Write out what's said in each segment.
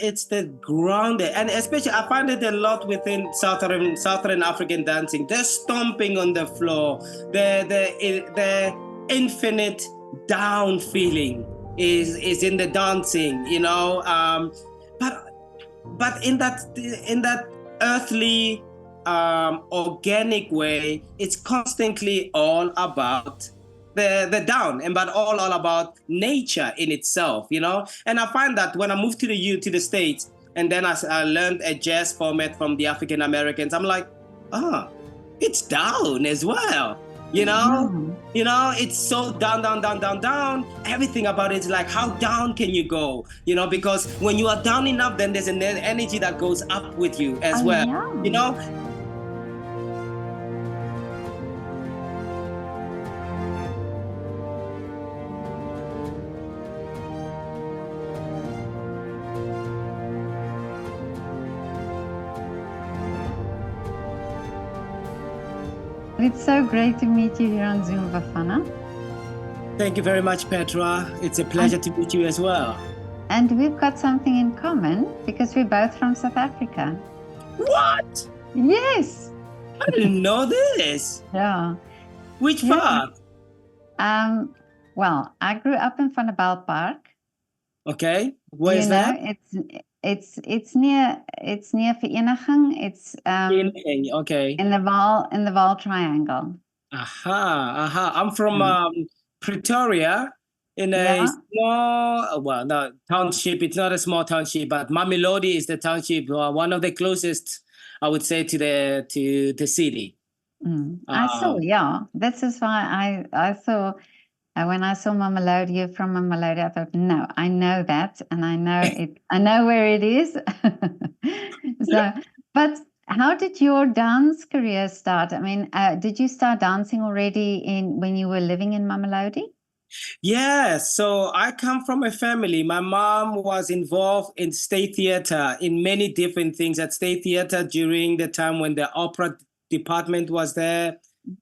it's the grounded, and especially I find it a lot within Southern African dancing. They're stomping on the floor. The infinite down feeling is in the dancing, you know. But in that earthly, organic way, it's constantly all about the down, and but all about nature in itself, you know. And I find that when I moved to the States, and then I learned a jazz format from the African Americans, I'm like, it's down as well, you know. Yeah. You know, it's so down, down, down, down, down. Everything about it is like, how down can you go? You know, because when you are down enough, then there's an energy that goes up with you as well. Yeah. You know. It's so great to meet you here on Zoom, Bafana. Thank you very much, Petra. It's a pleasure to meet you as well. And we've got something in common because we're both from South Africa. What? Yes. I didn't know this. Yeah. Which part? Well, I grew up in Vanderbijl Park. Okay. Where is that? It's near Vereniging. It's okay. In the Vaal Triangle. Aha. I'm from Pretoria, in a small, well, no, township. It's not a small township, but Mamelodi is the township, one of the closest, I would say, to the city. I saw, yeah. This is why I saw, when I saw Mamelodi, you're from Mamelodi, I thought, no, I know that, and I know it. I know where it is. So, but how did your dance career start? I mean, did you start dancing already when you were living in Mamelodi? Yeah, so I come from a family. My mom was involved in state theater, in many different things at state theater during the time when the opera department was there,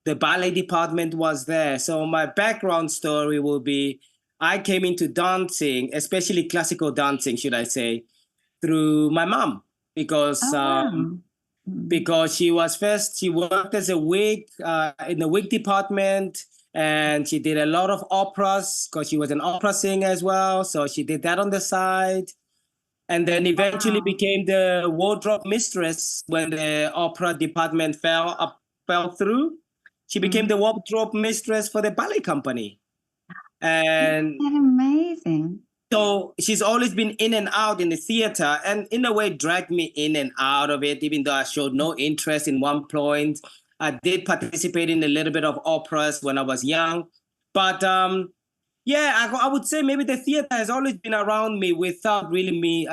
the ballet department was there. So my background story will be, I came into dancing, especially classical dancing, should I say, through my mom, because because she worked as a wig in the wig department. And she did a lot of operas because she was an opera singer as well. So she did that on the side. And then eventually became the wardrobe mistress when the opera department fell through. She became the wardrobe mistress for the ballet company. And that's amazing. So she's always been in and out in the theater, and in a way dragged me in and out of it, even though I showed no interest in one point. I did participate in a little bit of operas when I was young. But yeah, I would say maybe the theater has always been around me without really me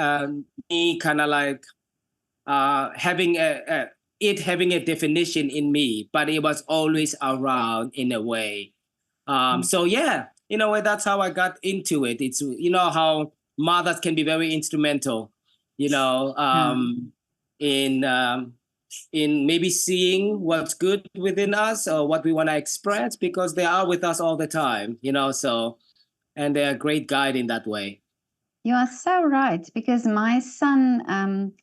kind of like having a definition in me, but it was always around in a way. So yeah, in a way, that's how I got into it. It's, you know, how mothers can be very instrumental, you know, in maybe seeing what's good within us or what we want to express, because they are with us all the time, you know. So, and they're a great guide in that way. You are so right, because my son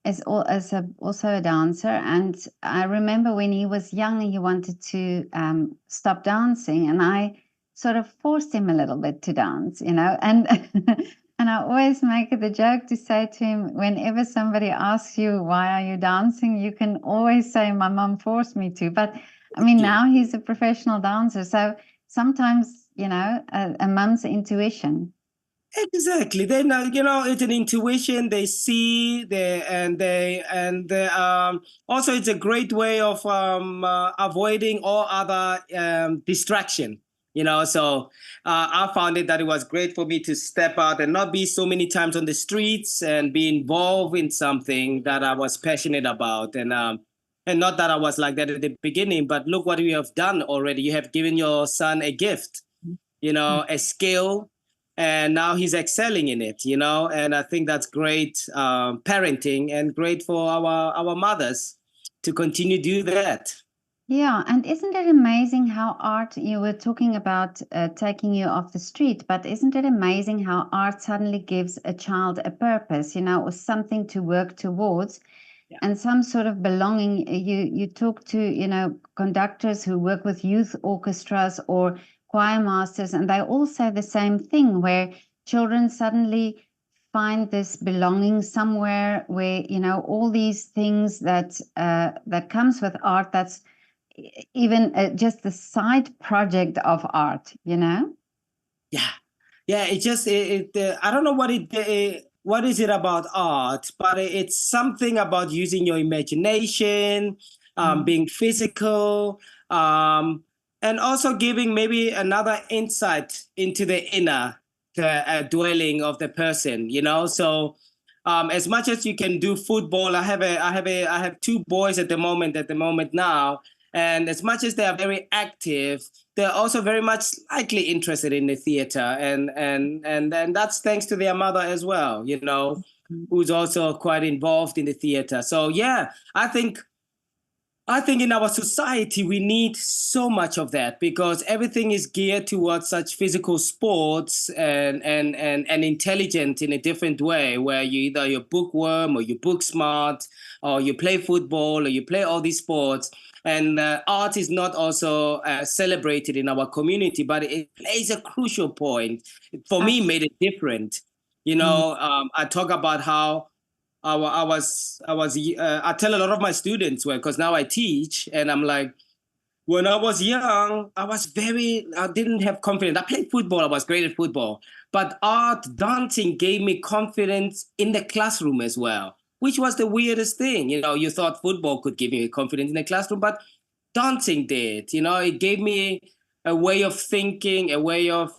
is also a dancer, and I remember when he was young, he wanted to stop dancing, and I sort of forced him a little bit to dance, you know, and and I always make it a joke to say to him, whenever somebody asks you, why are you dancing, you can always say, my mom forced me to. But I mean, now he's a professional dancer, so sometimes, you know, a mom's intuition. Exactly. They know, you know, it's an intuition. They see, also it's a great way of avoiding all other distraction. You know, so I found it that it was great for me to step out and not be so many times on the streets, and be involved in something that I was passionate about. And not that I was like that at the beginning, but look what you have done already. You have given your son a gift, you know, a skill, and now he's excelling in it, you know. And I think that's great parenting, and great for our mothers to continue to do that. Yeah, and isn't it amazing how art, you were talking about taking you off the street, but isn't it amazing how art suddenly gives a child a purpose, or something to work towards Yeah. and some sort of belonging. You talk to, conductors who work with youth orchestras or choir masters, and they all say the same thing, where children suddenly find this belonging somewhere where, all these things that comes with art, that's even just the side project of art. Yeah, yeah. It just I don't know what is it about art, but it's something about using your imagination, Mm. being physical, and also giving maybe another insight into the inner dwelling of the person. So. As much as you can do football, I have two boys at the moment now, and as much as they are very active, they're also very much likely interested in the theater, and that's thanks to their mother as well, who's also quite involved in the theater. So yeah, I think in our society we need so much of that because everything is geared towards such physical sports and intelligent in a different way, where you're bookworm or you book smart or you play football or you play all these sports. And art is not also celebrated in our community, but it plays a crucial point. For me, made it different. I talk about how I tell a lot of my students, well, because now I teach, and I'm like, when I was young, I didn't have confidence. I played football, I was great at football, but art, dancing gave me confidence in the classroom as well, which was the weirdest thing. You thought football could give you confidence in the classroom, but dancing did. It gave me a way of thinking, a way of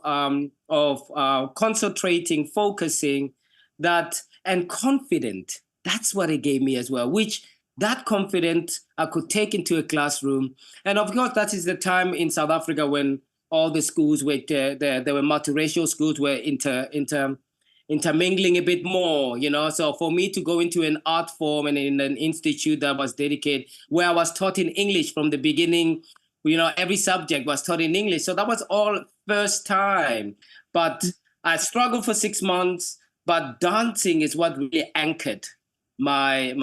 concentrating, focusing, and confident. That's what it gave me as well. Which that confident I could take into a classroom, and of course that is the time in South Africa when all the schools were there were multiracial schools were intermingling a bit more. So for me to go into an art form and in an institute that was dedicated, where I was taught in English from the beginning, every subject was taught in English, so that was all first time. But I struggled for 6 months, but dancing is what really anchored my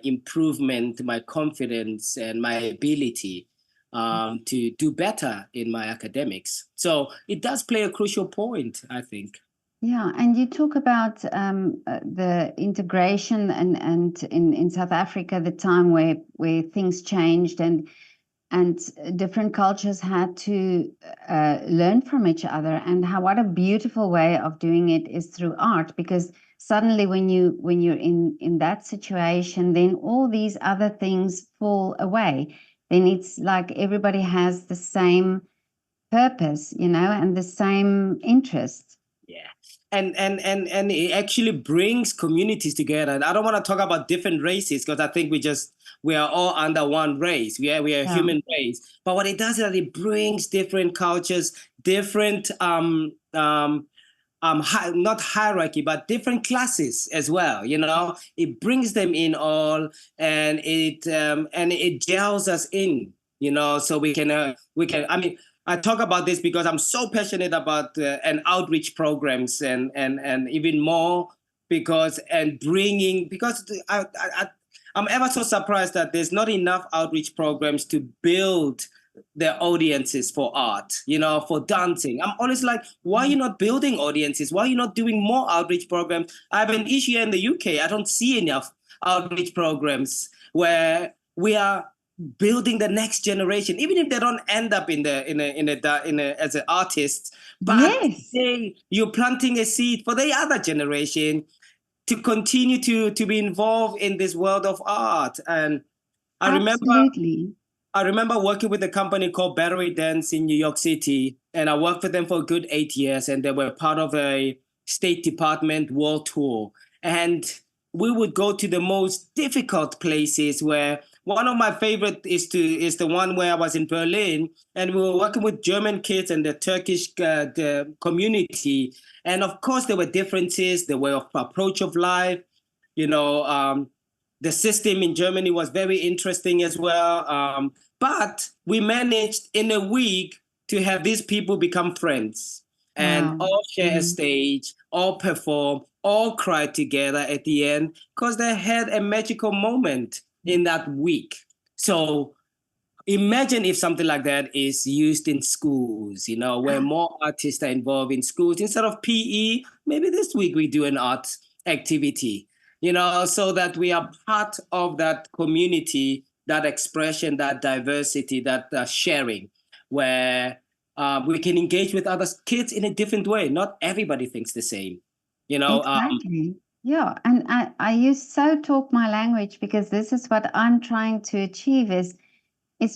improvement, my confidence, and my ability to do better in my academics. So it does play a crucial point, I think. Yeah, and you talk about the integration and in South Africa, the time where things changed and different cultures had to learn from each other, and what a beautiful way of doing it is through art, because suddenly when you're in that situation, then all these other things fall away. Then it's like everybody has the same purpose, and the same interest. Yeah. And it actually brings communities together. And I don't want to talk about different races because I think we are all under one race. We are a Yeah. human race. But what it does is that it brings different cultures, different not hierarchy, but different classes as well. It brings them in all, and it gels us in. So we can. I mean, I talk about this because I'm so passionate about and outreach programs and even more I'm ever so surprised that there's not enough outreach programs to build their audiences for art, for dancing. I'm always like, why are you not building audiences? Why are you not doing more outreach programs? I have an issue in the UK. I don't see enough outreach programs where we are building the next generation, even if they don't end up as an artist, but Yes, you're planting a seed for the other generation to continue to be involved in this world of art. And I remember absolutely. I remember working with a company called Battery Dance in New York City, and I worked for them for a good 8 years, and they were part of a State Department world tour. And we would go to the most difficult places. Where one of my favorite is the one where I was in Berlin, and we were working with German kids and the Turkish the community. And of course, there were differences. There were approach of life, you know. The system in Germany was very interesting as well. But we managed in a week to have these people become friends and Wow. all share a stage, all perform, all cry together at the end because they had a magical moment in that week. So imagine if something like that is used in schools, where more artists are involved in schools. Instead of PE, maybe this week we do an art activity, so that we are part of that community, that expression, that diversity, that sharing, where we can engage with other kids in a different way. Not everybody thinks the same, Exactly. Yeah. And I use so talk my language because this is what I'm trying to achieve is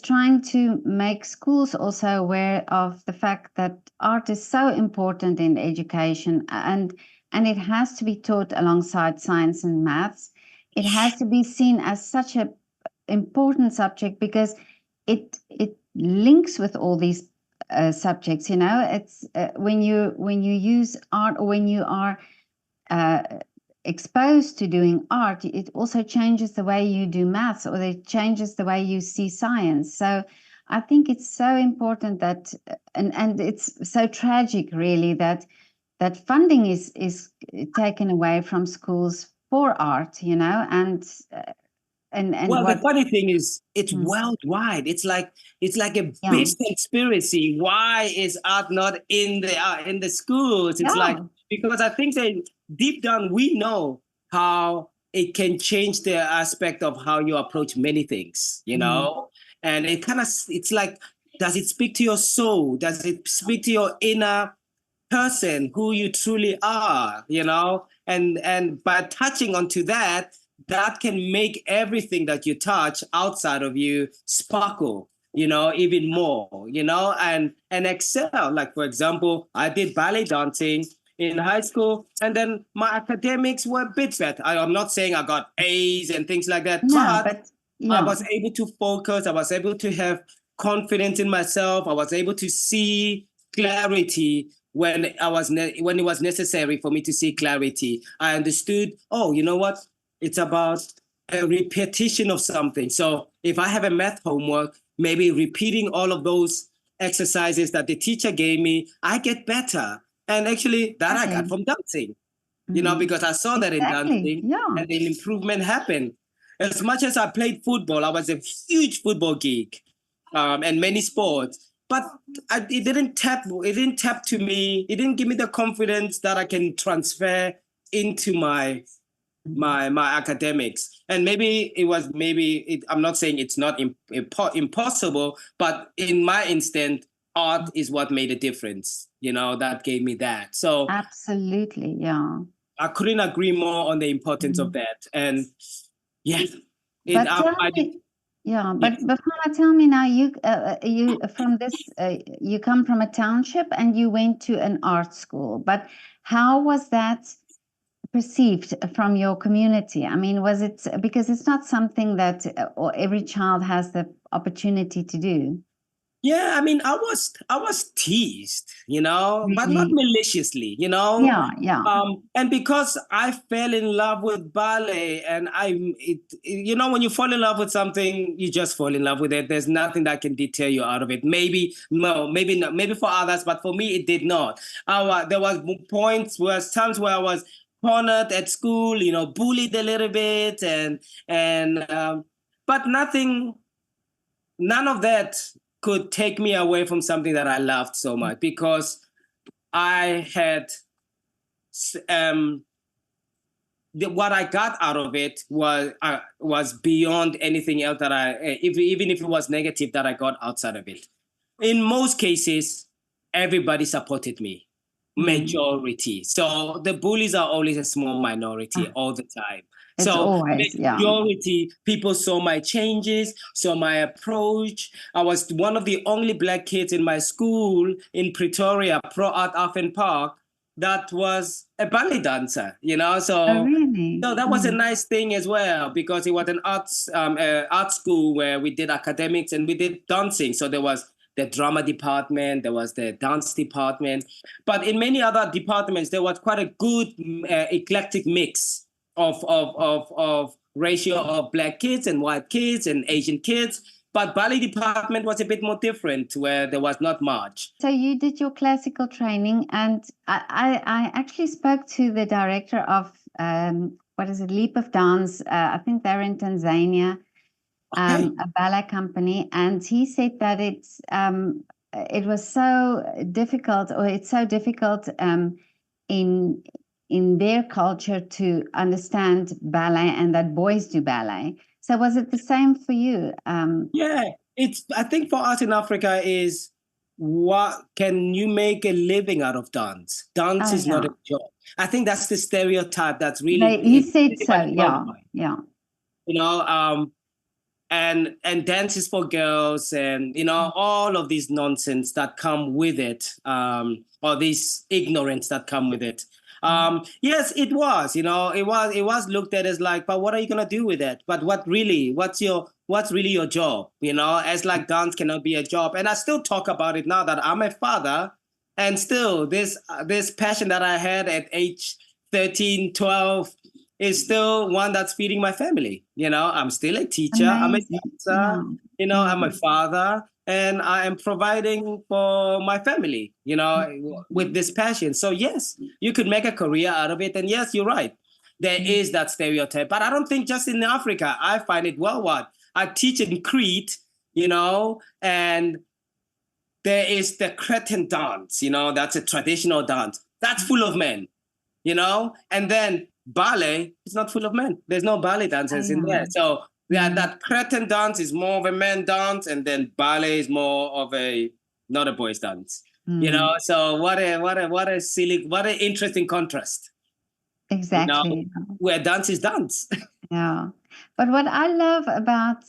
trying to make schools also aware of the fact that art is so important in education and it has to be taught alongside science and maths. It has to be seen as such a important subject because it links with all these subjects. It's when you use art or when you are uh, exposed to doing art, it also changes the way you do maths or it changes the way you see science. So I think it's so important that, and it's so tragic really that funding is taken away from schools for art, and Well, the what. funny thing is, it's Mm, worldwide. It's like a yeah, big conspiracy. Why is art not in the schools? It's like yeah, because I think that deep down we know how it can change the aspect of how you approach many things, mm, and it's like, does it speak to your soul? Does it speak to your inner person, who you truly are, and by touching onto that, that can make everything that you touch outside of you sparkle, even more, and excel. Like, for example, I did ballet dancing in high school, and then my academics were a bit better. I'm not saying I got A's and things like that, no, but but I yeah, was able to focus. I was able to have confidence in myself. I was able to see clarity when when it was necessary for me to see clarity. I understood, oh, you know what? It's about a repetition of something. So if I have a math homework, maybe repeating all of those exercises that the teacher gave me, I get better. And actually that I got exactly, from dancing, mm, because I saw that in exactly, dancing yeah, and the improvement happened. As much as I played football, I was a huge football geek, and many sports. But it didn't tap to me. It didn't give me the confidence that I can transfer into my academics. And I'm not saying it's not impossible, but in my instant, art is what made a difference. That gave me that. So absolutely, yeah. I couldn't agree more on the importance of Mm. that. And yeah, it But tell I did, me, yeah, yeah. but Bafana, tell me now, you from this, you come from a township and you went to an art school, but how was that perceived from your community? I mean, was it because it's not something that or every child has the opportunity to do? Yeah, I mean, I was teased, but not Really? maliciously, Yeah, yeah. And because I fell in love with ballet, and when you fall in love with something, you just fall in love with it. There's nothing that can deter you out of it. Maybe no, maybe not, maybe for others, but for me, it did not. There was times where I was cornered at school, bullied a little bit, and but none of that could take me away from something that I loved so much, because I had what I got out of it was beyond anything else that even if it was negative, that I got outside of it. In most cases, everybody supported me, Mm. majority. So the bullies are always a small minority Ah, all the time. it's So always, yeah. majority people saw my changes, saw my approach. I was one of the only Black kids in my school in Pretoria, Pro Art Alphen Park, that was a ballet dancer, Oh, so really? that was a Mm. nice thing as well, because it was an art school where we did academics and we did dancing. So there was the drama department, there was the dance department, but in many other departments there was quite a good eclectic mix of ratio of black kids and white kids and Asian kids. But ballet department was a bit more different, where there was not much. So you did your classical training, and I actually spoke to the director of what is it, Leap of Dance. I think they're in Tanzania, Okay. a ballet company, and he said that it was so difficult, or it's so difficult in their culture to understand ballet, and that boys do ballet. So was it the same for you? Yeah, I think for us in Africa is, what can you make a living out of dance? Dance Oh is not yeah, a job. I think that's the stereotype that's really he in said so. anybody's Yeah, mind. yeah. You know, and dance is for girls, and all of these nonsense that come with it, or this ignorance that come with it. Yes, it was, it was looked at as like, but what are you gonna do with it? But what's really your job? As like dance cannot be a job. And I still talk about it now that I'm a father, and still this passion that I had at age 13, 12 is still one that's feeding my family. I'm still a teacher, I'm a Amazing. dancer, Yeah. I'm a Mm. father, and I am providing for my family, with this passion. So yes, you could make a career out of it. And yes, you're right. There is that stereotype, but I don't think just in Africa. I find it worldwide. I teach in Crete, and there is the Cretan dance, that's a traditional dance. That's full of men, and then ballet is not full of men. There's no ballet Oh, dancers in yeah. there. So Mm. that Cretan dance is more of a man dance, and then ballet is more of not a boys dance. Mm. So what an interesting contrast, you know, Exactly. where dance is dance. Yeah. But what I love about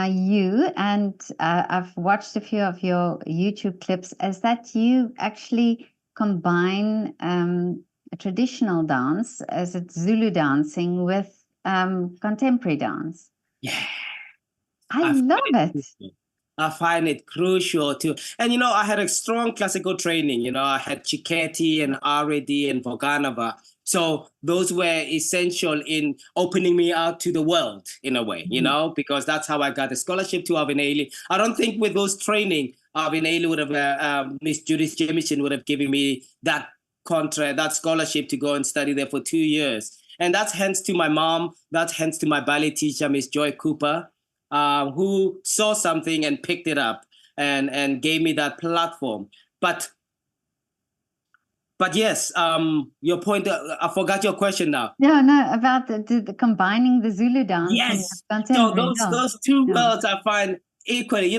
you, and I've watched a few of your YouTube clips, is that you actually combine a traditional dance, as it's Zulu dancing, with contemporary dance. Yeah. I I find love it it. crucial. I find it crucial too. And I had a strong classical training. I had Cecchetti and Arte and Vaganova. So those were essential in opening me out to the world in a way, Mhm. because that's how I got a scholarship to Alphen. I don't think with those training, Alphen would have, Miss Judith Jamison would have given me that contract, that scholarship to go and study there for 2 years. And that's hence to my mom, that's hence to my ballet teacher, Miss Joy Cooper, who saw something and picked it up and gave me that platform. But yes, your point. I forgot your question now. No, no, about the combining the Zulu dancing with Yes. So contemporary. Yeah. those two Yeah. worlds I find equally.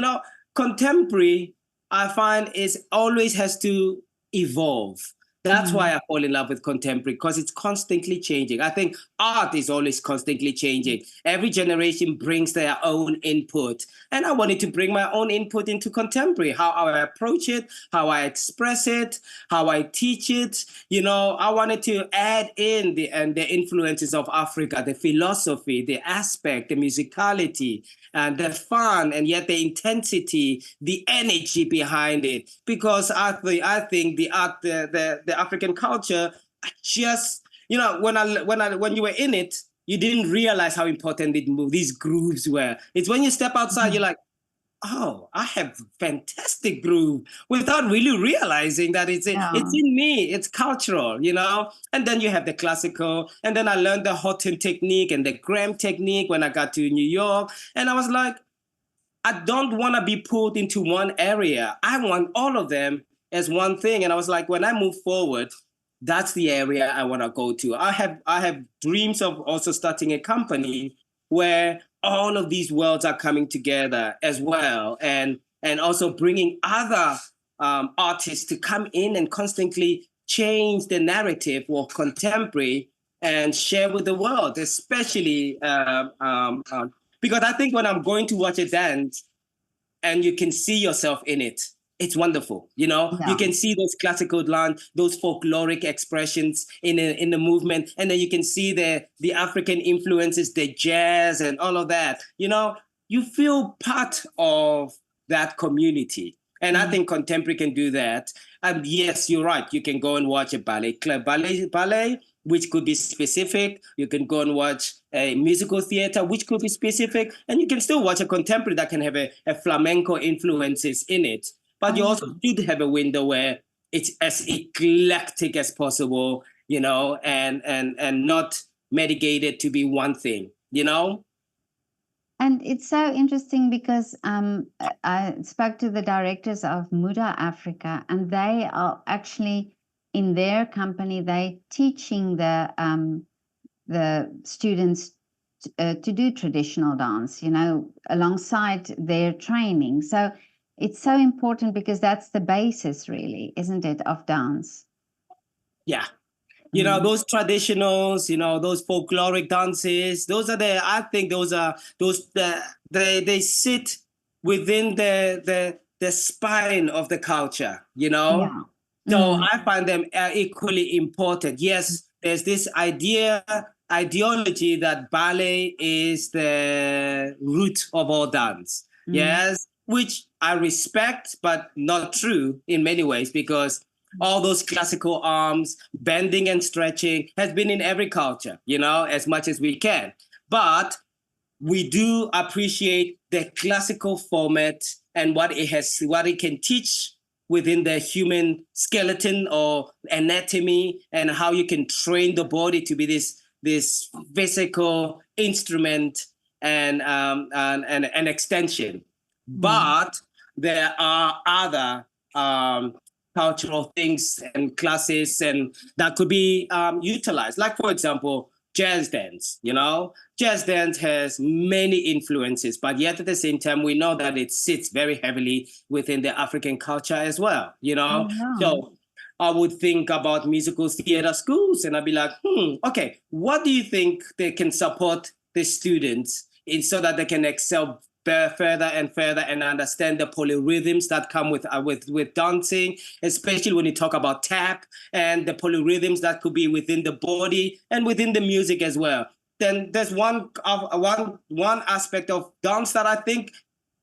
Contemporary I find is always has to evolve. That's Mm. why I fall in love with contemporary, because it's constantly changing. I think art is always constantly changing. Every generation brings their own input. And I wanted to bring my own input into contemporary, how I approach it, how I express it, how I teach it. I wanted to add in the influences of Africa, the philosophy, the aspect, the musicality, and the fun, and yet the intensity, the energy behind it. Because I think the art, the African culture, just when you were in it, you didn't realize how important these grooves were. It's when you step outside, you're like, oh, I have fantastic groove, without really realizing that it's Yeah. in me. It's cultural, And then you have the classical, and then I learned the Houghton technique and the Graham technique when I got to New York, and I was like, I don't want to be pulled into one area. I want all of them as one thing. And I was like, when I move forward, that's the area I want to go to. I have dreams of also starting a company where all of these worlds are coming together as well, and also bringing other artists to come in and constantly change the narrative of contemporary and share with the world, especially because I think when I'm going to watch a dance and you can see yourself in it, it's wonderful. You Yeah. can see those classical lines, those folkloric expressions in the movement, and then you can see the African influences, the jazz, and all of that. You feel part of that community. And I think contemporary can do that. And yes, you're right. You can go and watch a ballet, which could be specific. You can go and watch a musical theater, which could be specific, and you can still watch a contemporary that can have a flamenco influences in it. But you also should have a window where it's as eclectic as possible, you know, and not mitigated to be one thing, you know. And it's so interesting because I spoke to the directors of Muda Africa, and they are actually in their company, they teaching the students to do traditional dance, you know, alongside their training. So it's so important because that's the basis, really, isn't it, of dance? Yeah. You know, those traditionals, you know, those folkloric dances, those are I think those they sit within the spine of the culture, you know? Yeah. So I find them equally important. Yes, there's this ideology that ballet is the root of all dance. Yes, which I respect, but not true in many ways, because all those classical arms, bending and stretching has been in every culture, you know, as much as we can. But we do appreciate the classical format and what it can teach within the human skeleton or anatomy, and how you can train the body to be this physical instrument and an extension. But there are other cultural things and classes and that could be utilized. Like, for example, jazz dance, you know? Jazz dance has many influences, but yet at the same time, we know that it sits very heavily within the African culture as well, you know? So I would think about musical theater schools and I'd be like, okay, what do you think they can support the students in so that they can excel further and further and understand the polyrhythms that come with dancing, especially when you talk about tap and the polyrhythms that could be within the body and within the music as well. Then there's one aspect of dance that I think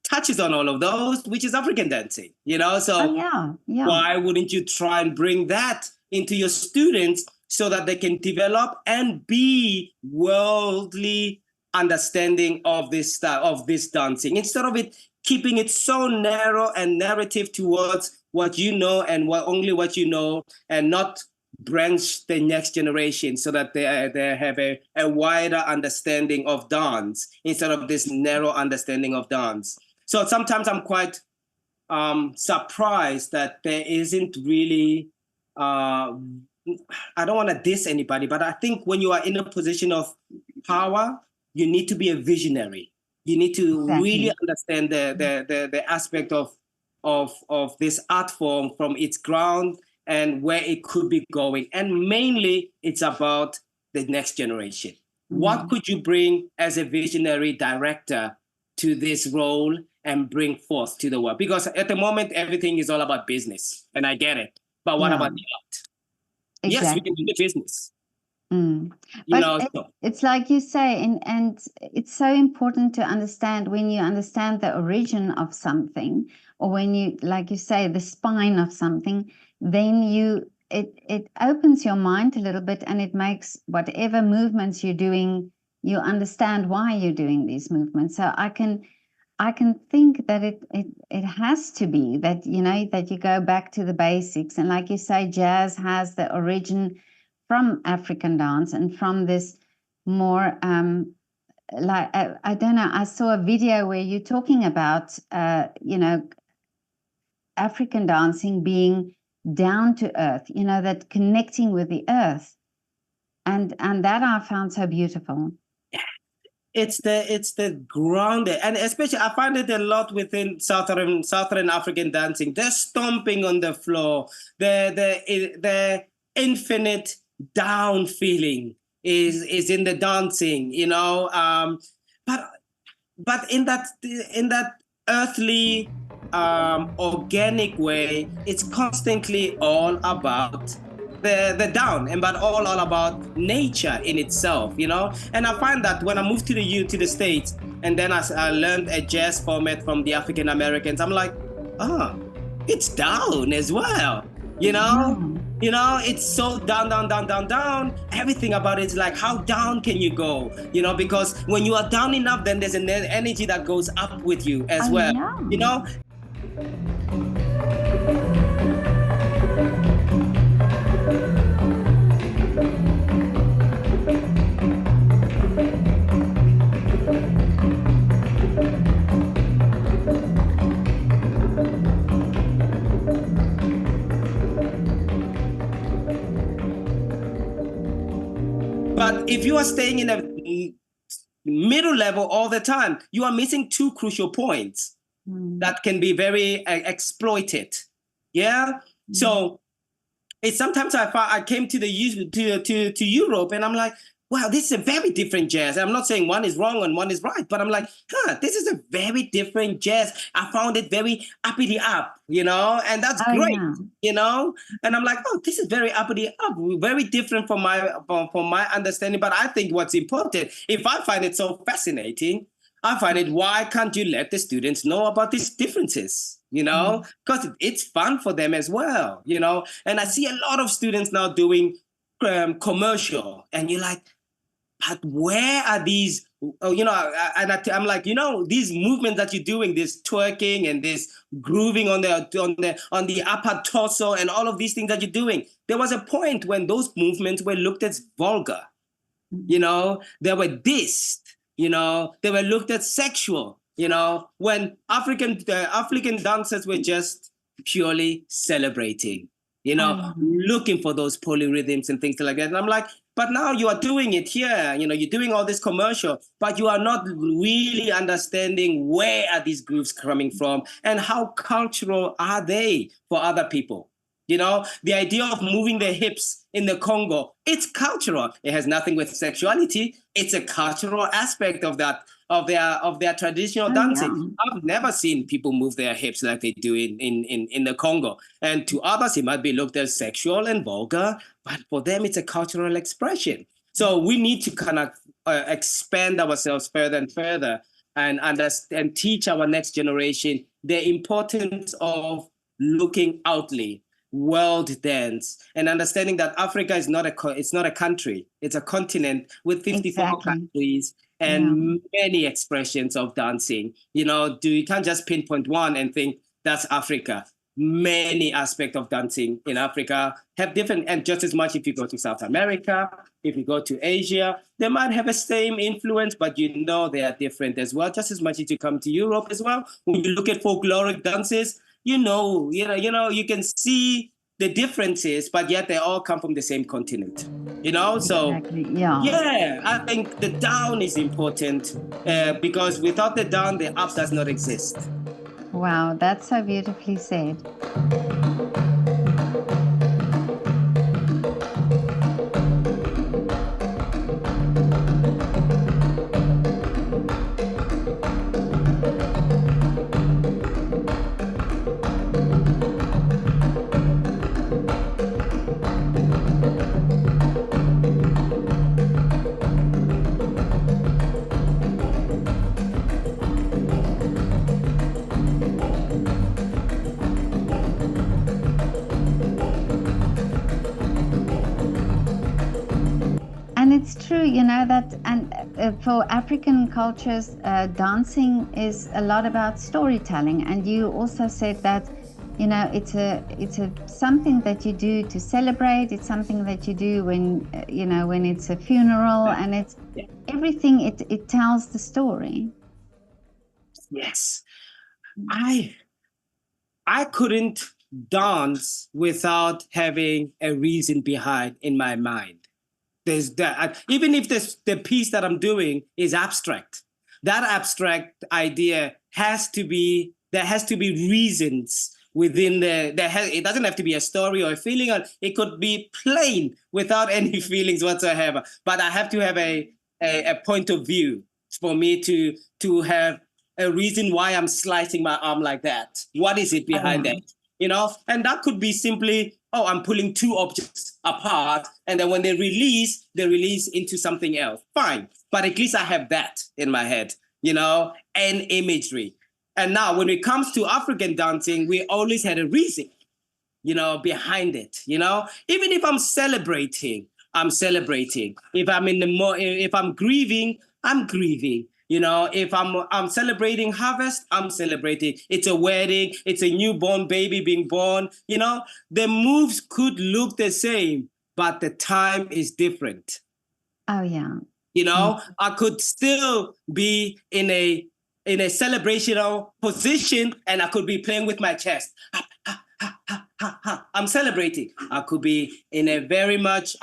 touches on all of those, which is African dancing, you know? So why wouldn't you try and bring that into your students so that they can develop and be worldly understanding of this style, of this dancing, instead of it keeping it so narrow and narrative towards what you know and only what you know, and not branch the next generation so that they have a wider understanding of dance instead of this narrow understanding of dance. So sometimes I'm quite surprised that there isn't really I don't want to diss anybody, but I think when you are in a position of power, you need to be a visionary. You need to really understand the aspect of this art form from its ground and where it could be going. And mainly, it's about the next generation. What could you bring as a visionary director to this role and bring forth to the world? Because at the moment, everything is all about business, and I get it. But what about the art? Yes, we can do the business. But it's like you say, and it's so important to understand when you understand the origin of something, or when you, like you say, the spine of something, then it opens your mind a little bit, and it makes whatever movements you're doing, you understand why you're doing these movements. So I can think that it has to be that, you know, that you go back to the basics, and like you say, jazz has the origin from African dance and from this more like I don't know, I saw a video where you're talking about you know, African dancing being down to earth, you know, that connecting with the earth, and that I found so beautiful. It's the grounded, and especially I find it a lot within Southern African dancing. They're stomping on the floor. The infinite down feeling is in the dancing, you know. But in that earthly, organic way, it's constantly all about the down, and but all about nature in itself, you know. And I find that when I moved to the States, and then I learned a jazz format from the African Americans, I'm like, it's down as well, you know. You know, it's so down, down, down, down, down. Everything about it is like, how down can you go? You know, because when you are down enough, then there's an energy that goes up with you as Oh, well. yeah. You know, but if you are staying in a middle level all the time, you are missing two crucial points that can be very exploited. Yeah. So it's sometimes I came to to Europe and I'm like, wow, this is a very different jazz. I'm not saying one is wrong and one is right, but I'm like, this is a very different jazz. I found it very uppity up, you know, and that's Oh, great, yeah. you know. And I'm like, oh, this is very uppity up, very different from my understanding. But I think what's important, if I find it so fascinating, I find it, why can't you let the students know about these differences? You know, because it's fun for them as well, you know. And I see a lot of students now doing commercial, and you're like, but where are these? You know, I'm like, you know, these movements that you're doing, this twerking and this grooving on the upper torso, and all of these things that you're doing. There was a point when those movements were looked as vulgar. You know, they were dissed. You know, they were looked at sexual. You know, when African dancers were just purely celebrating. You know, looking for those polyrhythms and things like that. And I'm like, but now you are doing it here. You know, you're doing all this commercial, but you are not really understanding where are these grooves coming from and how cultural are they for other people. You know, the idea of moving their hips in the Congo, it's cultural. It has nothing with sexuality. It's a cultural aspect of that, of their traditional dancing. I've never seen people move their hips like they do in the Congo. And to others, it might be looked as sexual and vulgar, but for them, it's a cultural expression. So we need to kind of expand ourselves further and further and understand and teach our next generation the importance of looking outly, world dance, and understanding that Africa is not a country, it's a continent with 54 countries and many expressions of dancing. You know, you can't just pinpoint one and think that's Africa. Many aspects of dancing in Africa have different, and just as much if you go to South America, if you go to Asia, they might have a same influence, but you know they are different as well. Just as much as you come to Europe as well. When you look at folkloric dances, you can see the differences, but yet they all come from the same continent. You know, so yeah, I think the down is important because without the down, the up does not exist. Wow, that's so beautifully said. And it's true, you know, that, and for African cultures, dancing is a lot about storytelling. And you also said that, you know, it's a something that you do to celebrate. It's something that you do when, you know, when it's a funeral, and it's everything. It tells the story. Yes, I couldn't dance without having a reason behind in my mind. There's that, even if the piece that I'm doing is abstract, that abstract idea there has to be reasons within it doesn't have to be a story or a feeling, or it could be plain without any feelings whatsoever, but I have to have a point of view for me to have a reason why I'm slicing my arm like that. What is it behind that? You know, and that could be simply, oh, I'm pulling two objects apart, and then when they release into something else. Fine, but at least I have that in my head, you know, and imagery. And now when it comes to African dancing, we always had a reason. behind it. Even if I'm celebrating, I'm celebrating. If I'm if I'm grieving, I'm grieving. If I'm celebrating harvest, I'm celebrating. It's a wedding, it's a newborn baby being born. The moves could look the same, but the time is different. Oh yeah. I could still be in a celebrational position, and I could be playing with my chest. I'm celebrating. I could be in a very much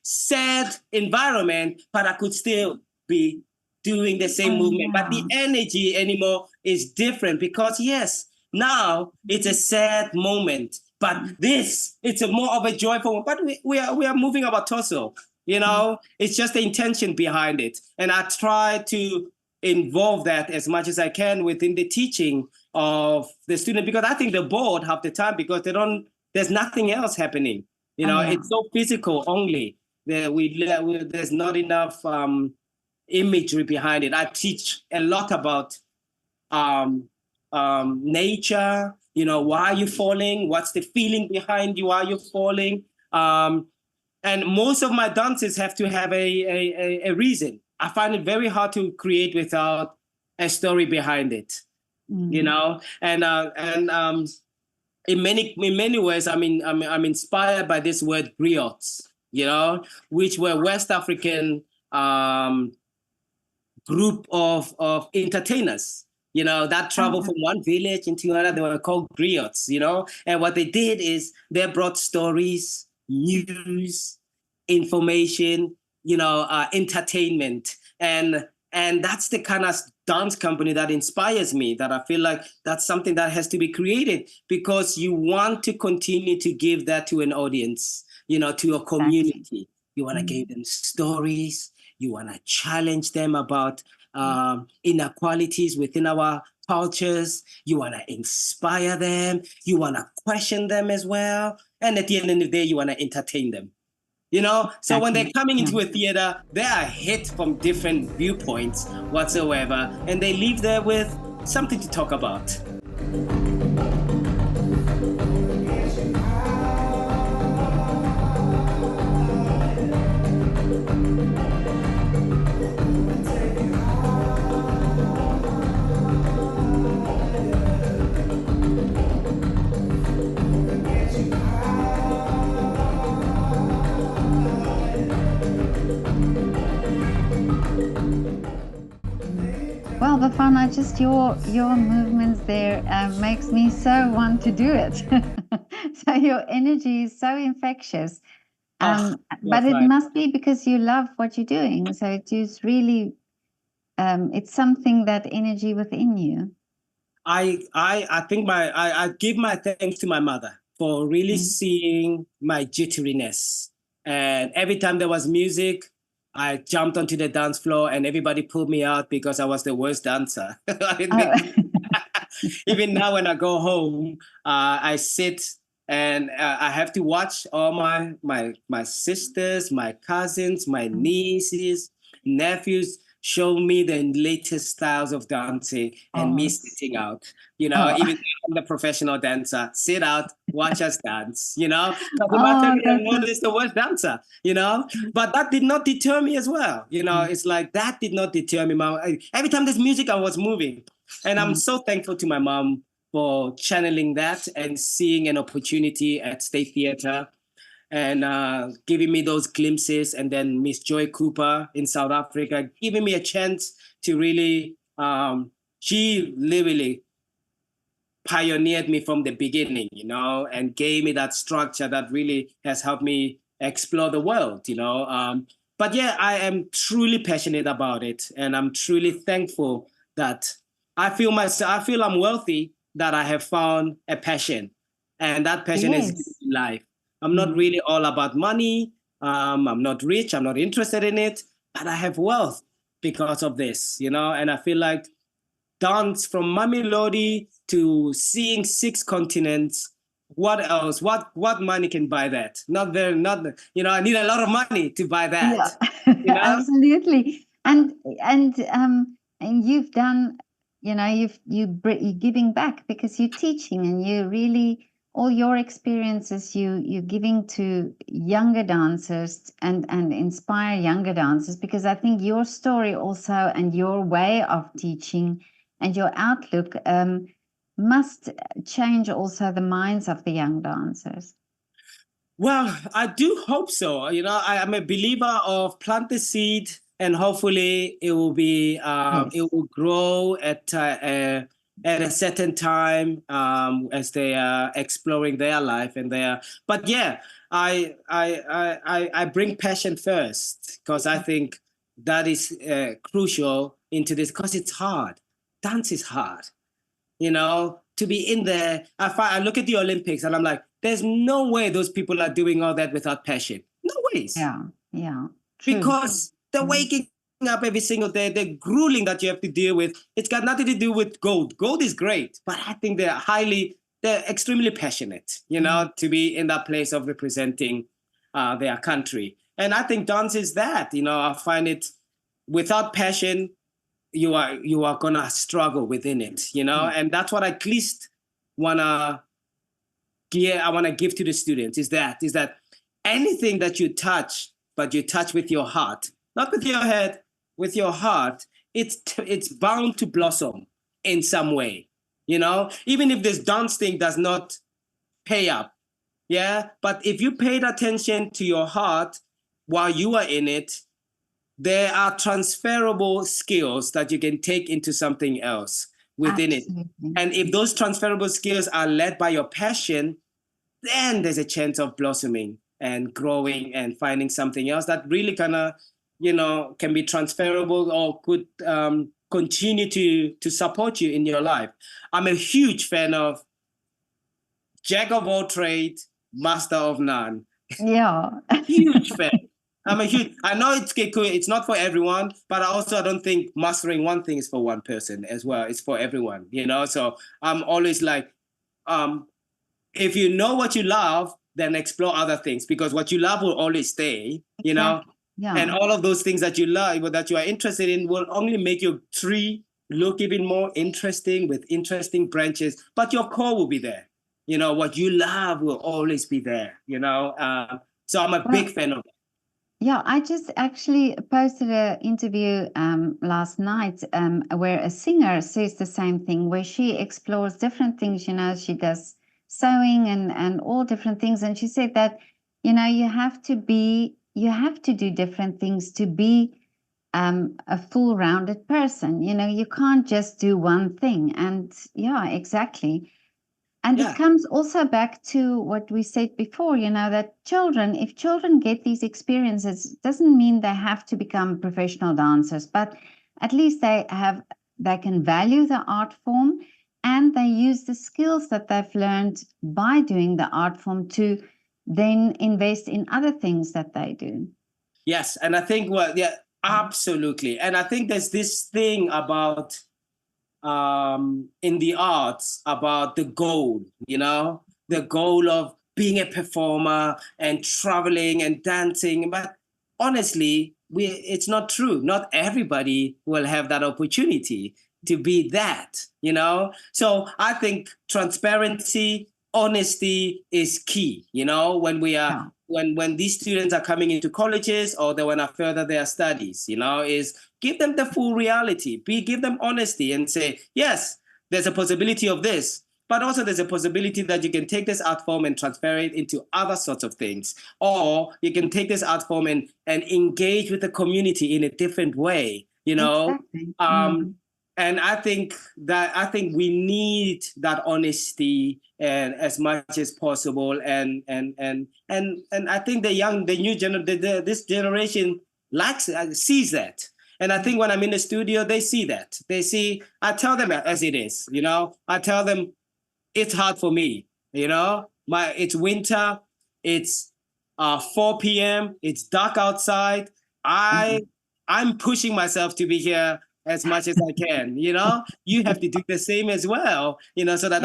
sad environment, but I could still be doing the same movement. Yeah. But the energy anymore is different because yes, now it's a sad moment, but it's a more of a joyful. But we are moving our torso. It's just the intention behind it, and I try to involve that as much as I can within the teaching of the student, because I think the board have the time because there's nothing else happening. It's so physical only. There's not enough imagery behind it. I teach a lot about nature. Why are you falling? What's the feeling behind you? Why are you falling? And most of my dances have to have a reason. I find it very hard to create without a story behind it. And in many ways, I'm inspired by this word griots, which were West African group of entertainers, that travel from one village into another. They were called griots, and what they did is they brought stories, news, information, entertainment, and that's the kind of dance company that inspires me, that I feel like that's something that has to be created because you want to continue to give that to an audience, to a community. You want to give them stories. You want to challenge them about inequalities within our cultures. You want to inspire them. You want to question them as well. And at the end of the day, you want to entertain them. So when they're coming into a theater, they are hit from different viewpoints whatsoever, and they leave there with something to talk about. Well, Bafana, just your movements there makes me so want to do it. So your energy is so infectious. But it must be because you love what you're doing. So it is really, it's something, that energy within you. I think I give my thanks to my mother for really seeing my jitteriness. And every time there was music, I jumped onto the dance floor and everybody pulled me out because I was the worst dancer. Even now when I go home, I sit and I have to watch all my sisters, my cousins, my nieces, nephews show me the latest styles of dancing and me sitting out. Even I'm the professional dancer, sit out, watch us dance, because in my family I'm known as the worst dancer, but that did not deter me as well. It's like that did not deter me. Every time there's music, I was moving. And I'm so thankful to my mom for channeling that and seeing an opportunity at State Theatre and giving me those glimpses. And then Miss Joy Cooper in South Africa, giving me a chance to really, she literally pioneered me from the beginning, and gave me that structure that really has helped me explore the world, But yeah, I am truly passionate about it. And I'm truly thankful that I feel I'm wealthy, that I have found a passion. And that passion is life. I'm not really all about money. I'm not rich. I'm not interested in it. But I have wealth because of this, And I feel like dance from Mamelodi to seeing 6 continents. What else? What money can buy that? Not, I need a lot of money to buy that. Yeah. Absolutely. And you've done, you're giving back because you're teaching and you're really all your experiences you're giving to younger dancers and inspire younger dancers, because I think your story also and your way of teaching and your outlook must change also the minds of the young dancers. Well, I do hope so. I am a believer of plant the seed, and hopefully it will be it Yes. will grow at a certain time as they are exploring their life and their. But yeah, I bring passion first because I think that is crucial into this because it's hard. Dance is hard. To be in there. I look at the Olympics and I'm like, there's no way those people are doing all that without passion. No ways. Yeah, true. Because they're waking up every single day. The grueling that you have to deal with, it's got nothing to do with gold. Gold is great, but I think they're extremely passionate, to be in that place of representing their country. And I think dance is that, I find it without passion, you are gonna struggle within it, and that's what I at least wanna give to the students is that anything that you touch, but you touch with your heart, not with your head, with your heart, it's bound to blossom in some way, even if this dance thing does not pay up, yeah. But if you paid attention to your heart while you are in it, there are transferable skills that you can take into something else within Absolutely. it. And if those transferable skills are led by your passion, then there's a chance of blossoming and growing and finding something else that really kind of, can be transferable or could continue to support you in your life. I'm a huge fan of jack of all trades, master of none. Yeah. Huge fan. I know it's not for everyone, but I don't think mastering one thing is for one person as well. It's for everyone, So I'm always like, if you know what you love, then explore other things because what you love will always stay, Exactly. Yeah. And all of those things that you love, that you are interested in, will only make your tree look even more interesting with interesting branches. But your core will be there. What you love will always be there. So I'm a big fan of it. Yeah, I just actually posted an interview last night where a singer says the same thing, where she explores different things. She does sewing and all different things. And she said that, you have to do different things to be a full rounded person. You can't just do one thing. And yeah, exactly. And Yeah. it comes also back to what we said before, that if children get these experiences, it doesn't mean they have to become professional dancers, but at least they can value the art form and they use the skills that they've learned by doing the art form to then invest in other things that they do. Yes, and I think, yeah, absolutely. And I think there's this thing about in the arts about the goal, the goal of being a performer and traveling and dancing. But honestly, it's not true. Not everybody will have that opportunity to be that, So I think transparency, honesty is key, when we are Yeah. when these students are coming into colleges or they want to further their studies, is give them the full reality. Give them honesty and say, yes, there's a possibility of this, but also there's a possibility that you can take this art form and transfer it into other sorts of things. Or you can take this art form and engage with the community in a different way, Exactly. And I think we need that honesty and as much as possible. And I think this generation sees that. And I think when I'm in the studio, they see that. I tell them as it is, I tell them it's hard for me, it's winter, it's 4 p.m., it's dark outside. I'm pushing myself to be here as much as I can, You have to do the same as well, so that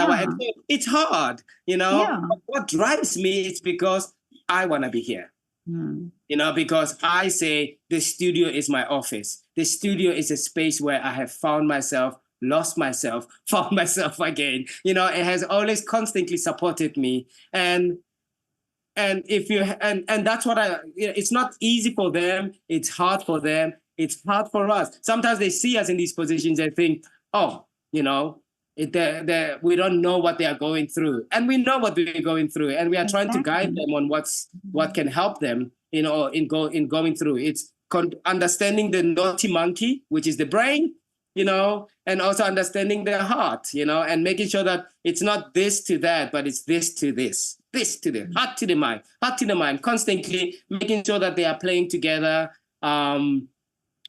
it's hard, Yeah. But what drives me is because I want to be here. Because I say the studio is my office. The studio is a space where I have found myself lost myself, found myself again. It has always constantly supported me. And if you and that's what it's not easy for them, it's hard for them, it's hard for us. Sometimes they see us in these positions, they think, oh, we don't know what they are going through, and we know what we're going through, and we are trying to guide Exactly. them on what can help them, in going through. It's understanding the naughty monkey, which is the brain, and also understanding their heart, and making sure that it's not this to that, but it's this to this to the heart to the mind, constantly making sure that they are playing together.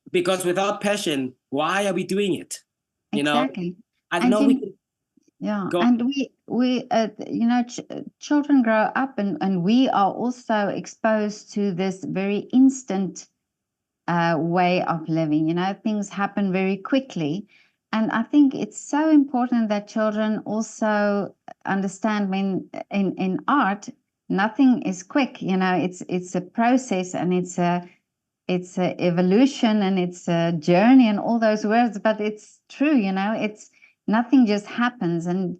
Because without passion, why are we doing it? Exactly. I And know we can yeah, go. and we children grow up, and we are also exposed to this very instant way of living. Things happen very quickly. And I think it's so important that children also understand when in art, nothing is quick. It's a process, and it's a evolution, and it's a journey, and all those words, but it's true. It's nothing just happens. And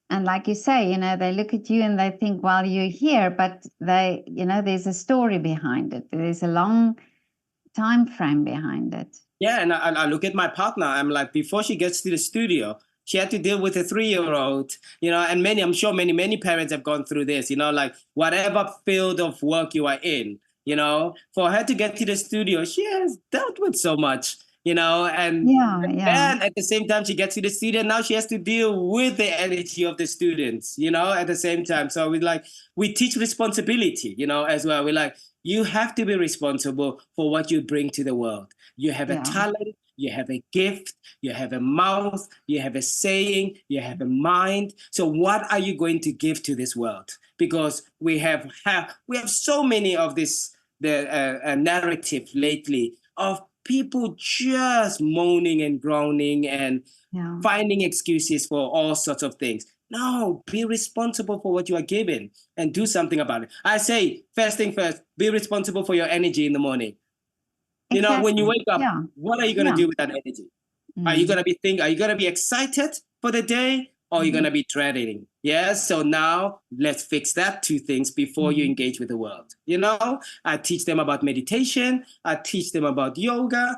like you say, they look at you and they think, well, you're here, but there's a story behind it. There's a long time frame behind it. Yeah, and I look at my partner. I'm like, before she gets to the studio, she had to deal with a 3-year-old, and I'm sure many parents have gone through this, like whatever field of work you are in, for her to get to the studio, she has dealt with so much, and Yeah. then at the same time she gets to the studio, now she has to deal with the energy of the students, at the same time. So we teach responsibility, as well. We're like, you have to be responsible for what you bring to the world. You have a Yeah. talent, you have a gift, you have a mouth, you have a saying, you have a mind. So what are you going to give to this world? Because we have so many of this narrative lately of people just moaning and groaning and Yeah. finding excuses for all sorts of things. No, be responsible for what you are given and do something about it. I say, first thing first, be responsible for your energy in the morning. When you Exactly. wake up, Yeah. what are you going to Yeah. do with that energy? Are you going to are you going to be excited for the day, or are you going to be dreading? Yeah. So now let's fix that two things before you engage with the world. I teach them about meditation. I teach them about yoga.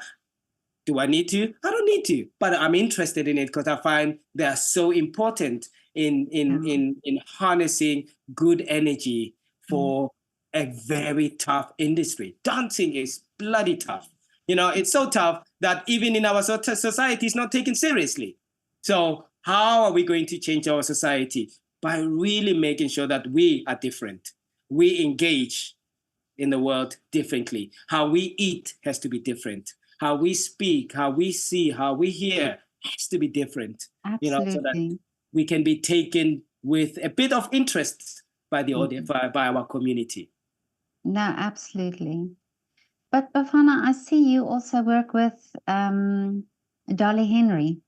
Do I need to? I don't need to, but I'm interested in it because I find they are so important in harnessing good energy for a very tough industry. Dancing is bloody tough. It's so tough that even in our society, it's not taken seriously. So how are we going to change our society? By really making sure that we are different. We engage in the world differently. How we eat has to be different. How we speak, how we see, how we hear has to be different. So that Absolutely. we can be taken with a bit of interest by the audience, by our community. No, absolutely. But Bafana, I see you also work with Dolly Henry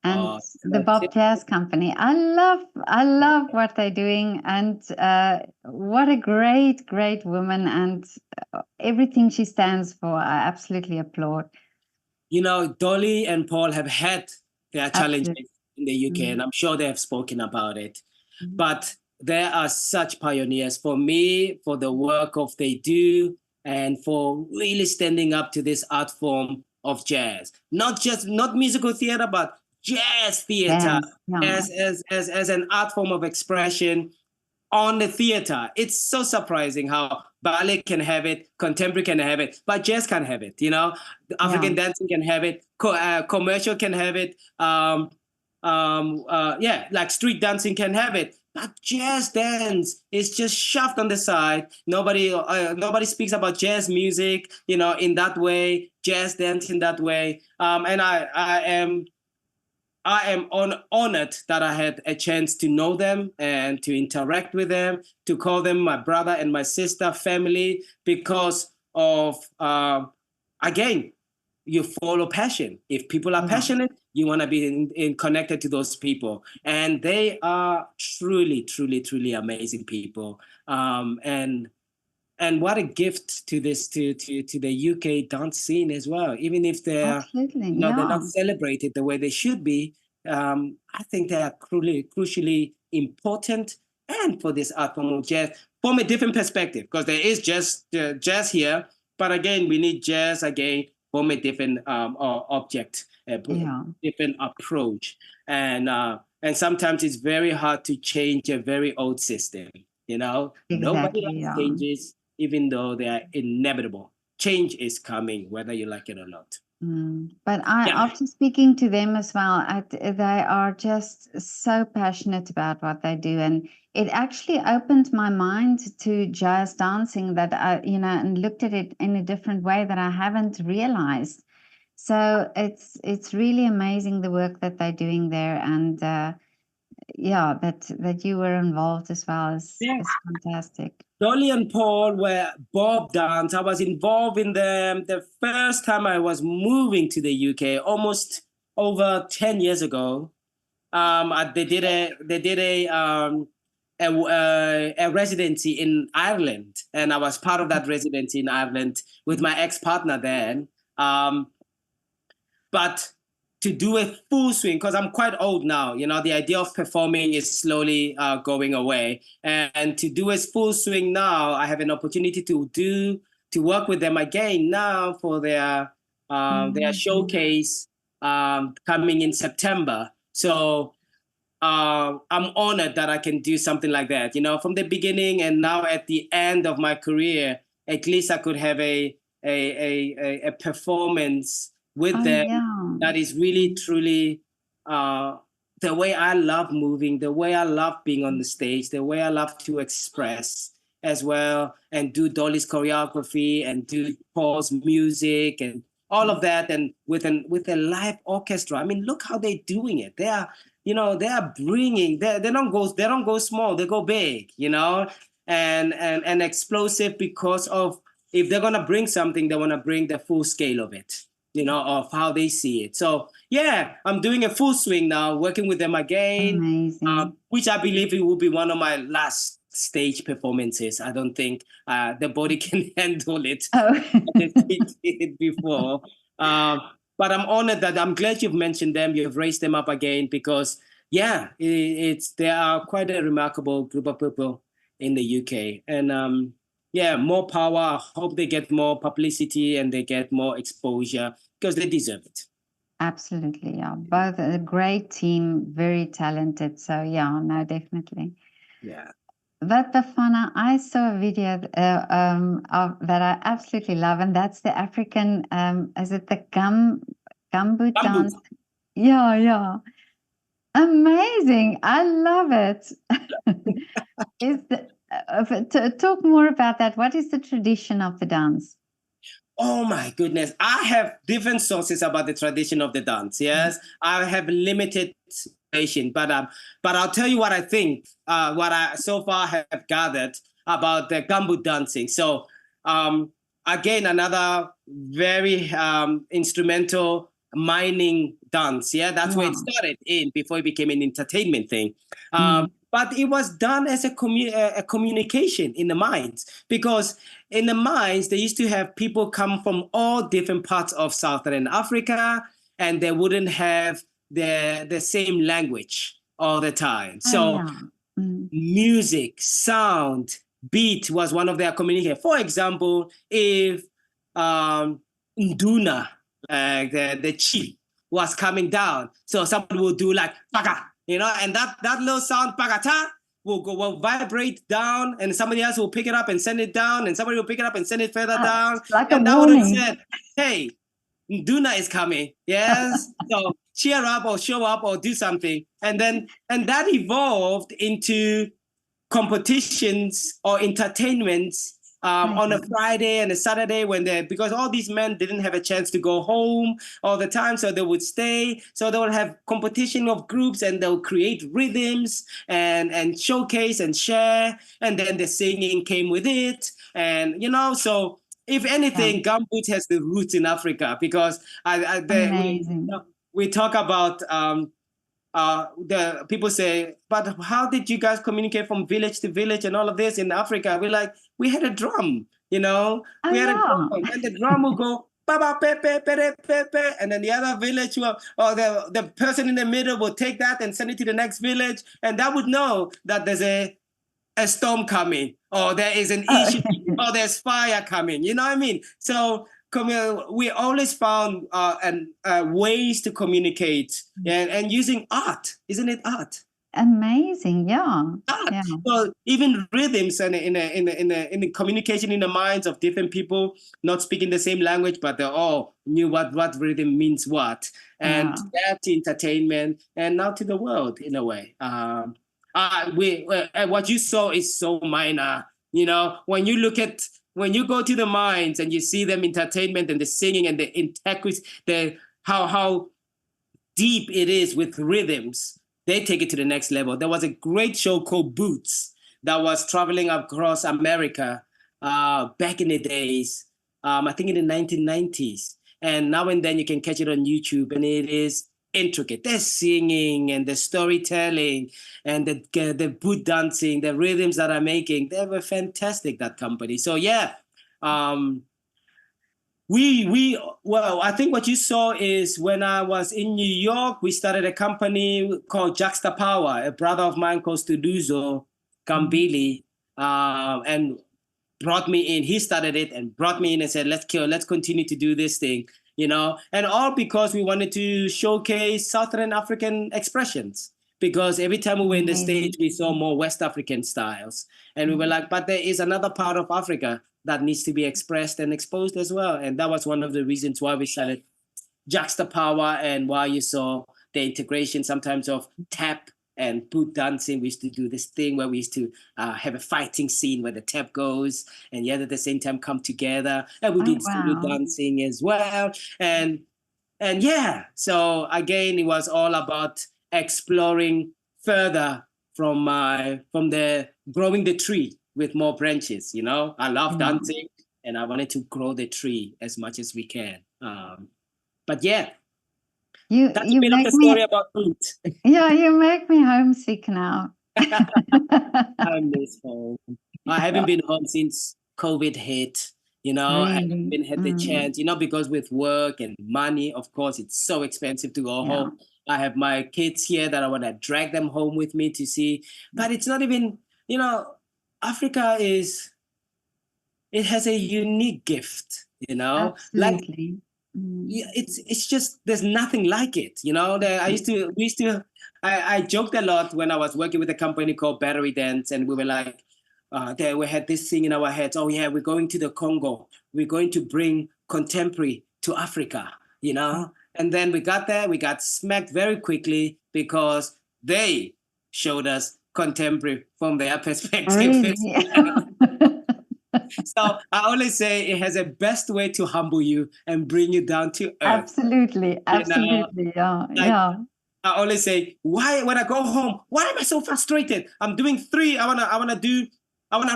and the That's BOP it. Jazz Company. I love what they're doing, and what a great woman, and everything she stands for. I absolutely applaud. Dolly and Paul have had their challenges Absolutely. in the UK, and I'm sure they have spoken about it. But they are such pioneers for me, for the work of they do, and for really standing up to this art form of jazz. Not musical theater, but jazz theater Yes, yeah, as an art form of expression on the theater. It's so surprising how ballet can have it, contemporary can have it, but jazz can have it. The yeah, African dancing can have it, commercial can have it, like street dancing can have it. But jazz dance is just shoved on the side. Nobody speaks about jazz music, in that way, jazz dance in that way. And I am honored that I had a chance to know them and to interact with them, to call them my brother and my sister family because of, again, you follow passion. If people are yeah. passionate, you want to be in connected to those people. And they are truly, truly, truly amazing people. And And what a gift to this to the UK dance scene as well. Even if they're Absolutely, they're yeah. not celebrated the way they should be, I think they are crucially important. And for this art form of jazz, from a different perspective, because there is jazz here, but again, we need jazz again from a different object, a Yeah, different approach, and sometimes it's very hard to change a very old system. Nobody exactly, likes yeah. changes, even though they are inevitable. Change is coming, whether you like it or not. But Yeah. after speaking to them as well, they are just so passionate about what they do, and it actually opened my mind to jazz dancing that and looked at it in a different way that I haven't realized. So it's really amazing the work that they're doing there, and yeah, that you were involved as well Yeah. is fantastic. Dolly and Paul were Bob dance. I was involved in them the first time I was moving to the UK, almost over 10 years ago. They did a residency in Ireland, and I was part of that residency in Ireland with my ex-partner then. Um, but to do a full swing, because I'm quite old now, the idea of performing is slowly going away. And to do a full swing now, I have an opportunity to work with them again now for their Amazing. showcase coming in September. So I'm honored that I can do something like that, from the beginning and now at the end of my career. At least I could have a performance with Oh them yeah. that is really truly uh, the way I love moving, the way I love being on the stage, the way I love to express as well, and do Dolly's choreography and do Paul's music and all of that, and with a live orchestra. I mean, look how they're doing it. They are bringing, they don't go small, they go big, and explosive, because of, if they're gonna bring something, they want to bring the full scale of it, of how they see it. So yeah, I'm doing a full swing now, working with them again, Amazing. which I believe it will be one of my last stage performances. I don't think the body can handle it. Oh. They did it before. Um, but I'm glad you've mentioned them. You've raised them up again, because yeah, they are quite a remarkable group of people in the UK, and yeah, more power. I hope they get more publicity and they get more exposure, because they deserve it. Absolutely, yeah. Both a great team, very talented. So yeah, no, definitely. Yeah, But Bafana, I saw a video that I absolutely love, and that's the African. Is it the gumboot gumboot. dance? Yeah, yeah. Amazing. I love it. Is talk more about that. What is the tradition of the dance? Oh my goodness. I have different sources about the tradition of the dance. Yes. I have limited information, but I'll tell you what I think, what I so far have gathered about the gumboot dancing. So um again, another very instrumental mining dance. Yeah, that's where it Yeah. started in before it became an entertainment thing. Mm. But it was done as a communication in the mines, because in the mines, they used to have people come from all different parts of Southern Africa, and they wouldn't have the same language all the time. Oh So yeah. Mm. music, sound, beat was one of their communication. For example, if Nduna, the chief, was coming down, so somebody will do like paga, and that little sound pagata will vibrate down, and somebody else will pick it up and send it down, and somebody will pick it up and send it further down, It's like a and that would have warning. said, "Hey, Nduna is coming." Yes. So cheer up or show up or do something. And that evolved into competitions or entertainments on a Friday and a Saturday, because all these men didn't have a chance to go home all the time, so they would stay. So they would have competition of groups, and they'll create rhythms and showcase and share. And then the singing came with it, and so. If Yeah. anything, gumboot has the roots in Africa, because Amazing. we talk about the people say, but how did you guys communicate from village to village and all of this in Africa? We're like, we had a drum, you know, Oh, we had a yeah. drum, and the drum will go, ba ba pe pe pe pe pe pe, and then the other village will, or the person in the middle will take that and send it to the next village, and that would know that there's a storm coming, or there is an Oh, issue, or there's fire coming. You know what I mean? So we always found ways to communicate, and using art, isn't it art? amazing. Yeah. Art. Yeah. Well, even rhythms and in the communication in the minds of different people, not speaking the same language, but they all knew what rhythm means what, and Yeah. that to entertainment and now to the world in a way. What you saw is so minor. You know, when you go to the mines and you see them entertainment and the singing and the integrity, the how deep it is with rhythms, they take it to the next level. There was a great show called Boots that was traveling across America back in the days, I think in the 1990s. And now and then you can catch it on YouTube, and it is intricate. The singing and the storytelling and the boot dancing, the rhythms that are making, they were fantastic, that company. So yeah, um, well, I think what you saw is when I was in New York, we started a company called Juxtapower. A brother of mine called Studuzo Gambili, and brought me in. He started it and brought me in and said, let's continue to do this thing, you know, and all because we wanted to showcase Southern African expressions. Because every time we were in the Amazing. States, we saw more West African styles. And we were like, but there is another part of Africa that needs to be expressed and exposed as well. And that was one of the reasons why we started Juxtapower, and why you saw the integration sometimes of tap and boot dancing. We used to do this thing where we used to have a fighting scene where the tap goes and yet at the same time come together. And we Oh, did Zulu wow. dancing as well. And yeah, so again, it was all about exploring further from the growing the tree with more branches. You know, I love Yeah. dancing, and I wanted to grow the tree as much as we can. But yeah, that's a You bit of make the story me, about food. yeah, you make me homesick now. I miss home. I haven't been home since COVID hit. You know, I haven't Really? been had the chance, you know, because with work and money, of course, it's so expensive to go Yeah. home. I have my kids here that I want to drag them home with me to see. But it's not even, you know, Africa it has a unique gift, you know, like Absolutely. Mm. yeah, it's just there's nothing like it. You know, I joked a lot when I was working with a company called Battery Dance, and we were like, there we had this thing in our heads. Oh yeah, we're going to the Congo. We're going to bring contemporary to Africa. You know, and then we got there. We got smacked very quickly because they showed us contemporary from their perspective. Really? So I always say it has a best way to humble you and bring you down to earth. Absolutely. You know, Absolutely. Yeah. like Yeah. I always say, why when I go home, why am I so frustrated? I'm doing three. I wanna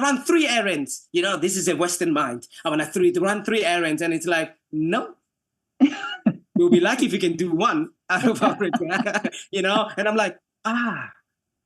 run three errands. You know, this is a Western mind. I wanna run three errands, and it's like, no, you'll be lucky if you can do one out of Africa. You know, and I'm like,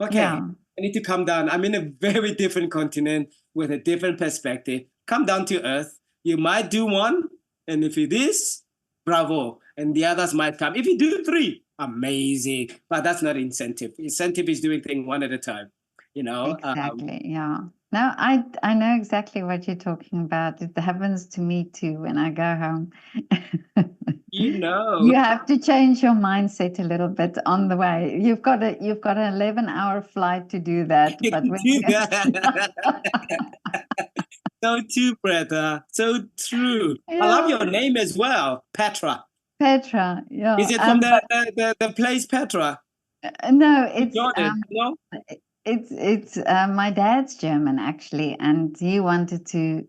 okay, Yeah. I need to come down. I'm in a very different continent with a different perspective. Come down to earth. You might do one, and if it is, bravo. And the others might come. If you do three, amazing. But that's not incentive. Incentive is doing things one at a time. You know. Exactly. Yeah. No, I know exactly what you're talking about. It happens to me too when I go home. You know. You have to change your mindset a little bit on the way. You've got an 11-hour flight to do that. But when you So true, Greta. So true. I love yeah, your name as well, Petra. Petra. Is Yeah. it from But the place Petra? no, Jordan, you know? it's my dad's German actually, and he wanted to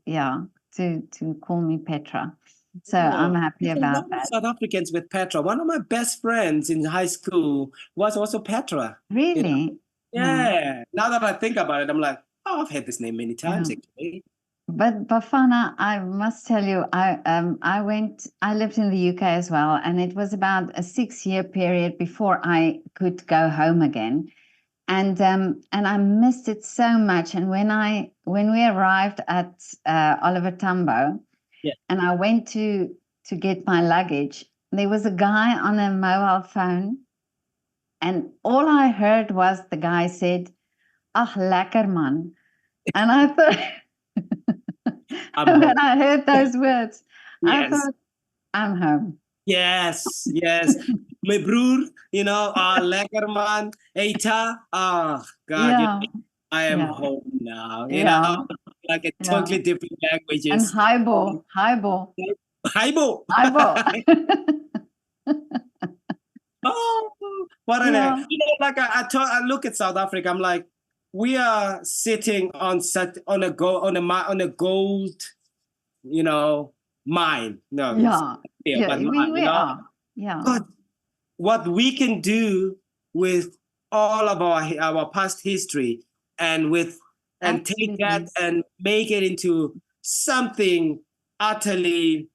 to call me Petra. So I'm Oh, happy there's a about lot of that. South Africans with Petra. One of my best friends in high school was also Petra. You know? Really? Yeah. Yeah. Now that I think about it, I'm like, oh, I've heard this name many Yeah. times actually. But Bafana, I must tell you, I lived in the UK as well, and it was about a 6-year period before I could go home again. I missed it so much. And when we arrived at Oliver Tambo, Yeah. and I went to get my luggage, there was a guy on a mobile phone, and all I heard was the guy said, "Ach, lekker man," and I thought, I'm home. when I heard those words, I Yes. thought, I'm home. Yes, yes. My broer, lekker man, Eta. Oh, God, Yeah, I am yeah, home now, yeah, like a yeah. totally different And languages. highball, highball, Haibo. highball. Oh, what an Yeah, like I look at South Africa, I'm like, we are sitting on a gold, mine. No, it's yeah, here, yeah. but mine, We are. Yeah, God, what we can do with all of our past history and take that absolutely. and make it into something utterly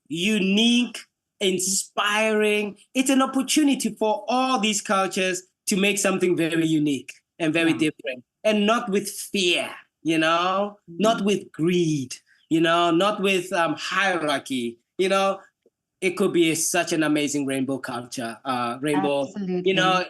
unique, inspiring. It's an opportunity for all these cultures to make something very unique and very Yeah. different, and not with fear, not Mhm. with greed, not with hierarchy. It could be such an amazing rainbow culture, rainbow, Absolutely. Yeah.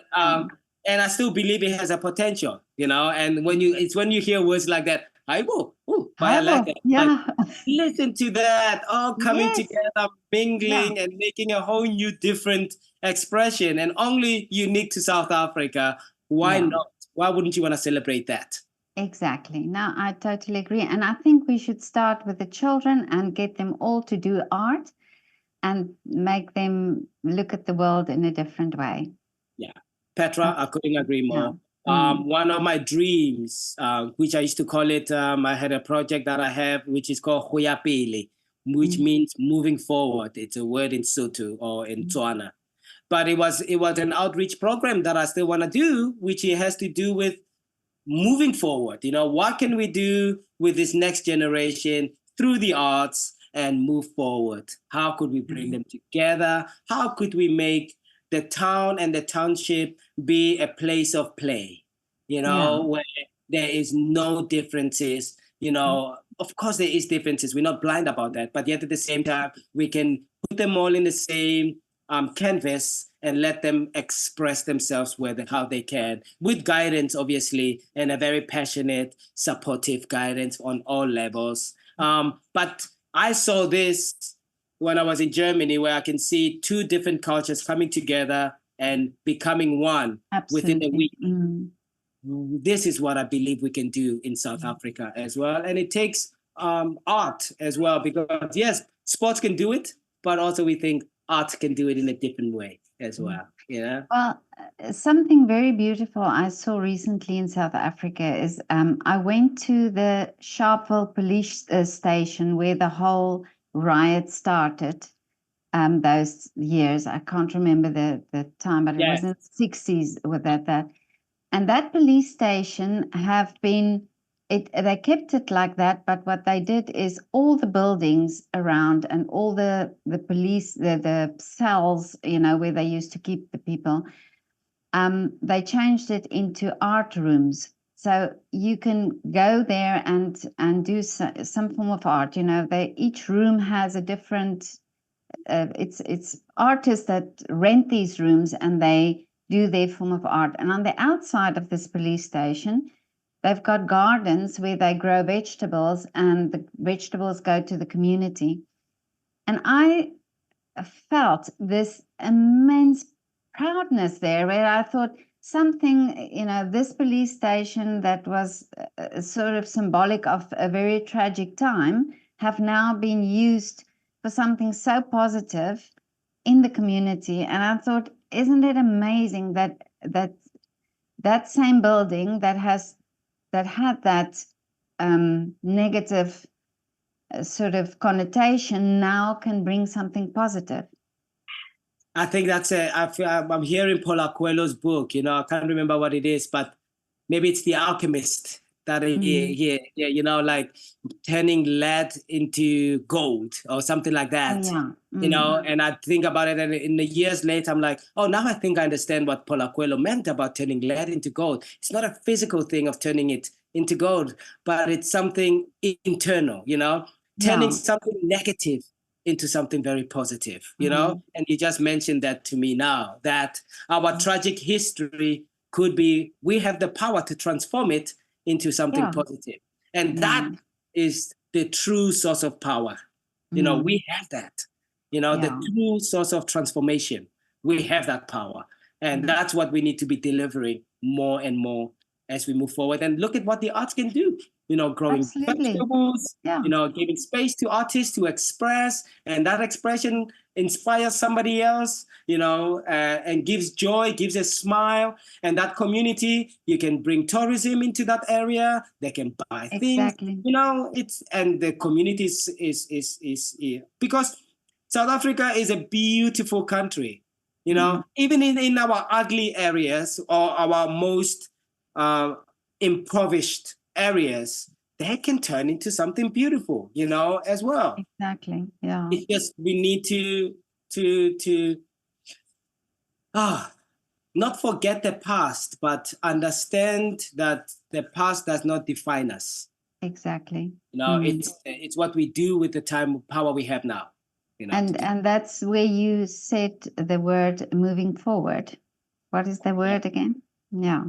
and I still believe it has a potential, and when you hear words like that, I will, ooh, but I like Highball. it. Like, Yeah. listen to that, all coming Yes. together, Yeah. mingling, and making a whole new different expression, and only unique to South Africa. Why Yeah. not? Why wouldn't you want to celebrate that? Exactly. Now, I totally agree. And I think we should start with the children and get them all to do art and make them look at the world in a different way. Yeah, Petra, I couldn't agree Yeah. more. Mm. One of my dreams, which I used to call it, I had a project that I have, which is called Huyapili, which Mm. means moving forward. It's a word in Sotho or in Tswana. But it was an outreach program that I still want to do, which it has to do with moving forward. What can we do with this next generation through the arts and move forward? How could we bring them together? How could we make the town and the township be a place of play, Yeah. where there is no differences? Of course there is differences. We're not blind about that, but yet at the same time, we can put them all in the same canvas and let them express themselves how they can, with guidance, obviously, and a very passionate, supportive guidance on all levels. But I saw this when I was in Germany, where I can see two different cultures coming together and becoming one within a Absolutely. week. This is what I believe we can do in South Africa as well. And it takes art as well, because yes, sports can do it, but also we think art can do it in a different way as well. Well, something very beautiful I saw recently in South Africa is I went to the Sharpeville police station where the whole riot started. Those years, I can't remember the time, but it was Yes. in the 60s with that. And that police station they kept it like that, but what they did is all the buildings around and all the police, the cells, where they used to keep the people, they changed it into art rooms. So you can go there and do some form of art. Each room has a different. It's artists that rent these rooms and they do their form of art. And on the outside of this police station, they've got gardens where they grow vegetables, and the vegetables go to the community. And I felt this immense proudness there, where I thought something, this police station that was sort of symbolic of a very tragic time have now been used for something so positive in the community. And I thought, isn't it amazing that same building that had that negative sort of connotation now can bring something positive. I think I'm hearing Paula Coelho's book. I can't remember what it is, but maybe it's The Alchemist. that you know, like turning lead into gold or something like that. Oh, yeah. You know, and I think about it, and in the years later, I'm like, oh, now I think I understand what Paulo Coelho meant about turning lead into gold. It's not a physical thing of turning it into gold, but it's something internal, you know, turning Yeah. something negative into something very positive, you know. And you just mentioned that to me now, that our tragic history could be, we have the power to transform it into something Yeah. positive. And that Yeah. is the true source of power. You know, we have that. You know, the Yeah. true source of transformation. We have that power. And that's what we need to be delivering more and more as we move forward. And look at what the arts can do. You know, growing Absolutely. festivals, Yeah. you know, giving space to artists to express, and that expression inspires somebody else, you know, and gives joy, gives a smile. And that community, you can bring tourism into that area. They can buy things, Exactly. you know. It's, and the community is because South Africa is a beautiful country, you know. Even in our ugly areas or our most impoverished areas, they can turn into something beautiful, you know, as well. Exactly. Yeah. It's just we need to not forget the past, but understand that the past does not define us. Exactly. You know, it's what we do with the time power we have now. You know, And that's where you said the word moving forward. What is the word again? Yeah.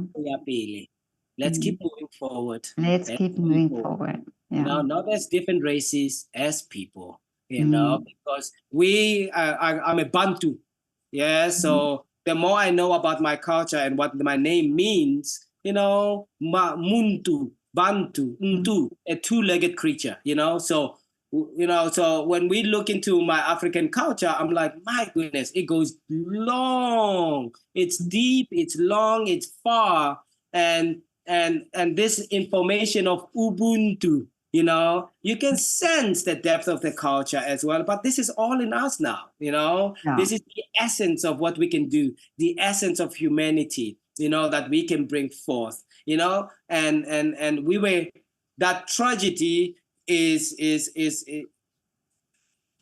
let's keep moving forward. Let's As keep moving people, forward. you Yeah. know, not as different races, as people, you know, because I'm a Bantu. Yeah. So the more I know about my culture and what my name means, you know, Muntu, Bantu, Ntu, a two-legged creature, you know. So, you know, so when we look into my African culture, I'm like, my goodness, it goes long, it's deep, it's long, it's far. And this information of Ubuntu, you know, you can sense the depth of the culture as well. But this is all in us now, you know. Yeah. This is the essence of what we can do, the essence of humanity, you know, that we can bring forth, you know. And we were, that tragedy it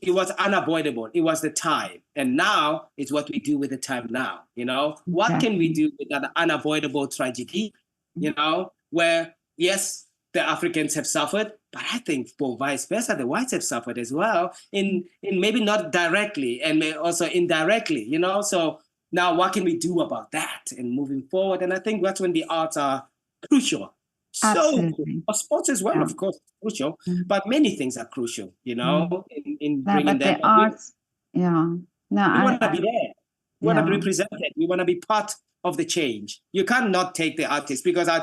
was unavoidable. It was the time. And now it's what we do with the time now. You know, what can we do with that unavoidable tragedy? You know, where, yes, the Africans have suffered, but I think for vice versa, the whites have suffered as well, in maybe not directly and also indirectly, you know. So now what can we do about that and moving forward? And I think that's when the arts are crucial. So Absolutely. sports as well, Yeah. of course, crucial, but many things are crucial, you know, in No, bringing but that. the arts, yeah. No, We want to be there. We want to be yeah. represented. We want to be part of the change. You can't not take the artist, because I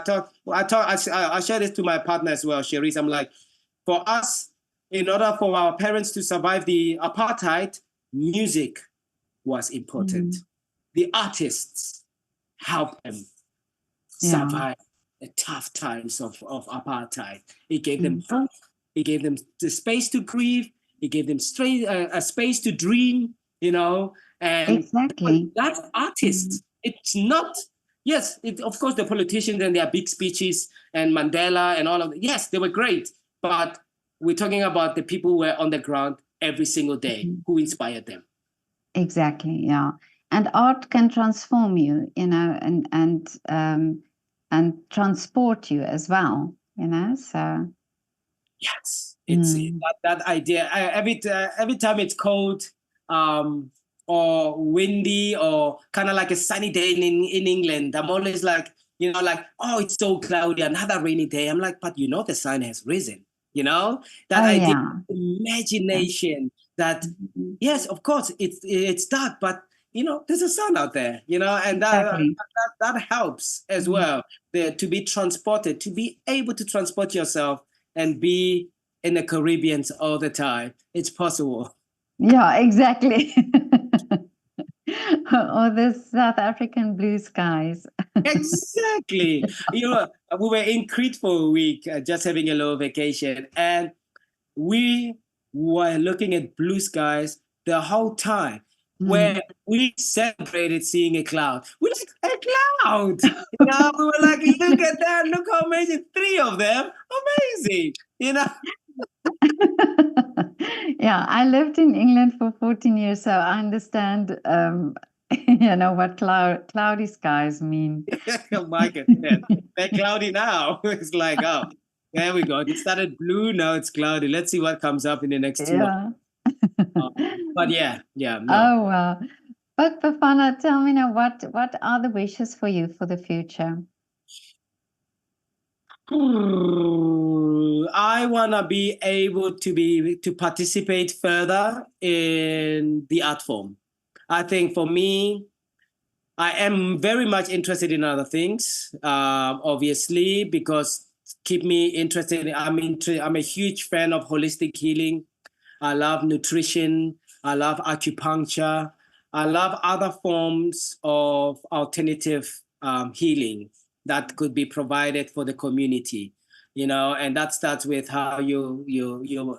share this to my partner as well, Cherise. I'm like, for us, in order for our parents to survive the apartheid, music was important. The artists helped them Yeah. survive the tough times of apartheid. It gave them hope. It gave them the space to grieve. It gave them a space to dream, you know. And Exactly. that's artists. It's not, yes, of course, the politicians and their big speeches and Mandela and all of that. Yes, they were great. But we're talking about the people who were on the ground every single day, who inspired them. Exactly. Yeah. And art can transform you, you know, and transport you as well, you know. So yes, it's that idea. Every time it's cold, or windy, or kind of like a sunny day in England, I'm always like, you know, like, oh, it's so cloudy, another rainy day. I'm like, but you know, the sun has risen. You know, that oh idea, yeah. Yeah. imagination. That yes, of course, it's dark, but you know, there's a sun out there. You know, and Exactly. that helps as well. To be transported, to be able to transport yourself and be in the Caribbean all the time. It's possible. Yeah, exactly. Or the South African blue skies. Exactly. You know, we were in Crete for a week, just having a little vacation, and we were looking at blue skies the whole time. where we celebrated seeing a cloud. We're like, a cloud! You know, we were like, look at that, look how amazing. 3 of them, amazing, you know? Yeah, I lived in England for 14 years, so I understand, what cloudy skies mean. Oh my goodness, they're cloudy now. It's like, oh, there we go. It started blue, now it's cloudy. Let's see what comes up in the next 2 hours. Yeah. But yeah, no. Oh, wow. But Bafana, tell me now, what are the wishes for you for the future? I want to be able to participate further in the art form. I think for me, I am very much interested in other things, obviously, because keep me interested. I'm a huge fan of holistic healing. I love nutrition. I love acupuncture. I love other forms of alternative healing that could be provided for the community. You know, and that starts with how you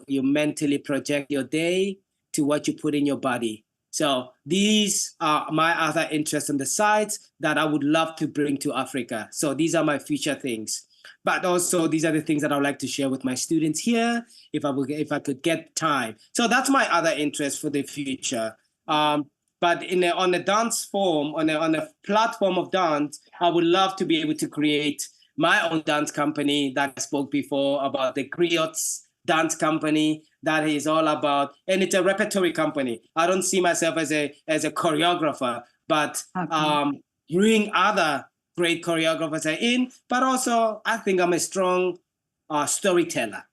mentally project your day to what you put in your body. So these are my other interests on the sides that I would love to bring to Africa. So these are my future things. But also these are the things that I would like to share with my students here if I could get time. So that's my other interest for the future. But on a dance form, on a platform of dance, I would love to be able to create my own dance company that I spoke before about, the Griots dance company that is all about, and it's a repertory company. I don't see myself as a choreographer, but bring other great choreographers in, but also I think I'm a strong storyteller,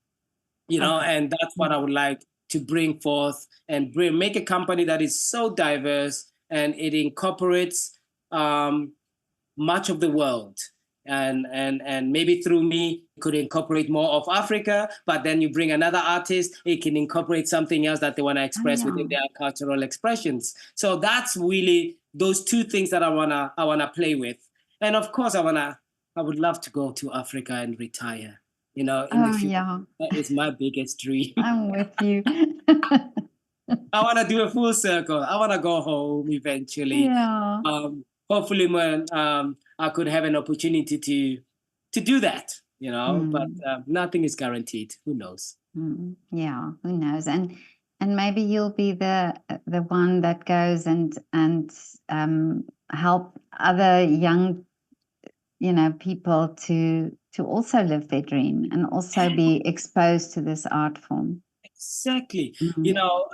you know, and that's what I would like to bring forth and make a company that is so diverse and it incorporates much of the world. And maybe through me it could incorporate more of Africa, but then you bring another artist, it can incorporate something else that they want to express within their cultural expressions. So that's really those 2 things that I wanna play with. And of course I would love to go to Africa and retire, you know, in the future. Yeah, That is my biggest dream. I'm with you. I want to do a full circle. I want to go home eventually. Yeah. Hopefully when I could have an opportunity to do that, you know, but nothing is guaranteed. Who knows? Yeah, who knows? And maybe you'll be the one that goes and help other young, people to also live their dream and also be exposed to this art form. Exactly. You know,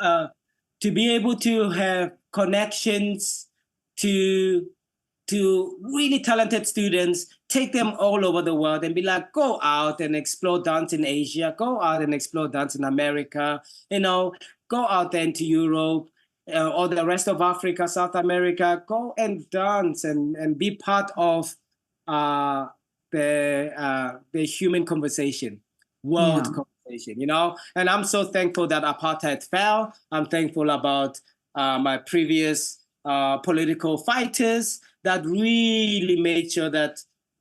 to be able to have connections to really talented students, take them all over the world and be like, go out and explore dance in Asia, go out and explore dance in America, you know, go out there into Europe or the rest of Africa, South America, go and dance and be part of uh, the human conversation, world conversation, you know? And I'm so thankful that apartheid fell. I'm thankful about my previous political fighters that really made sure that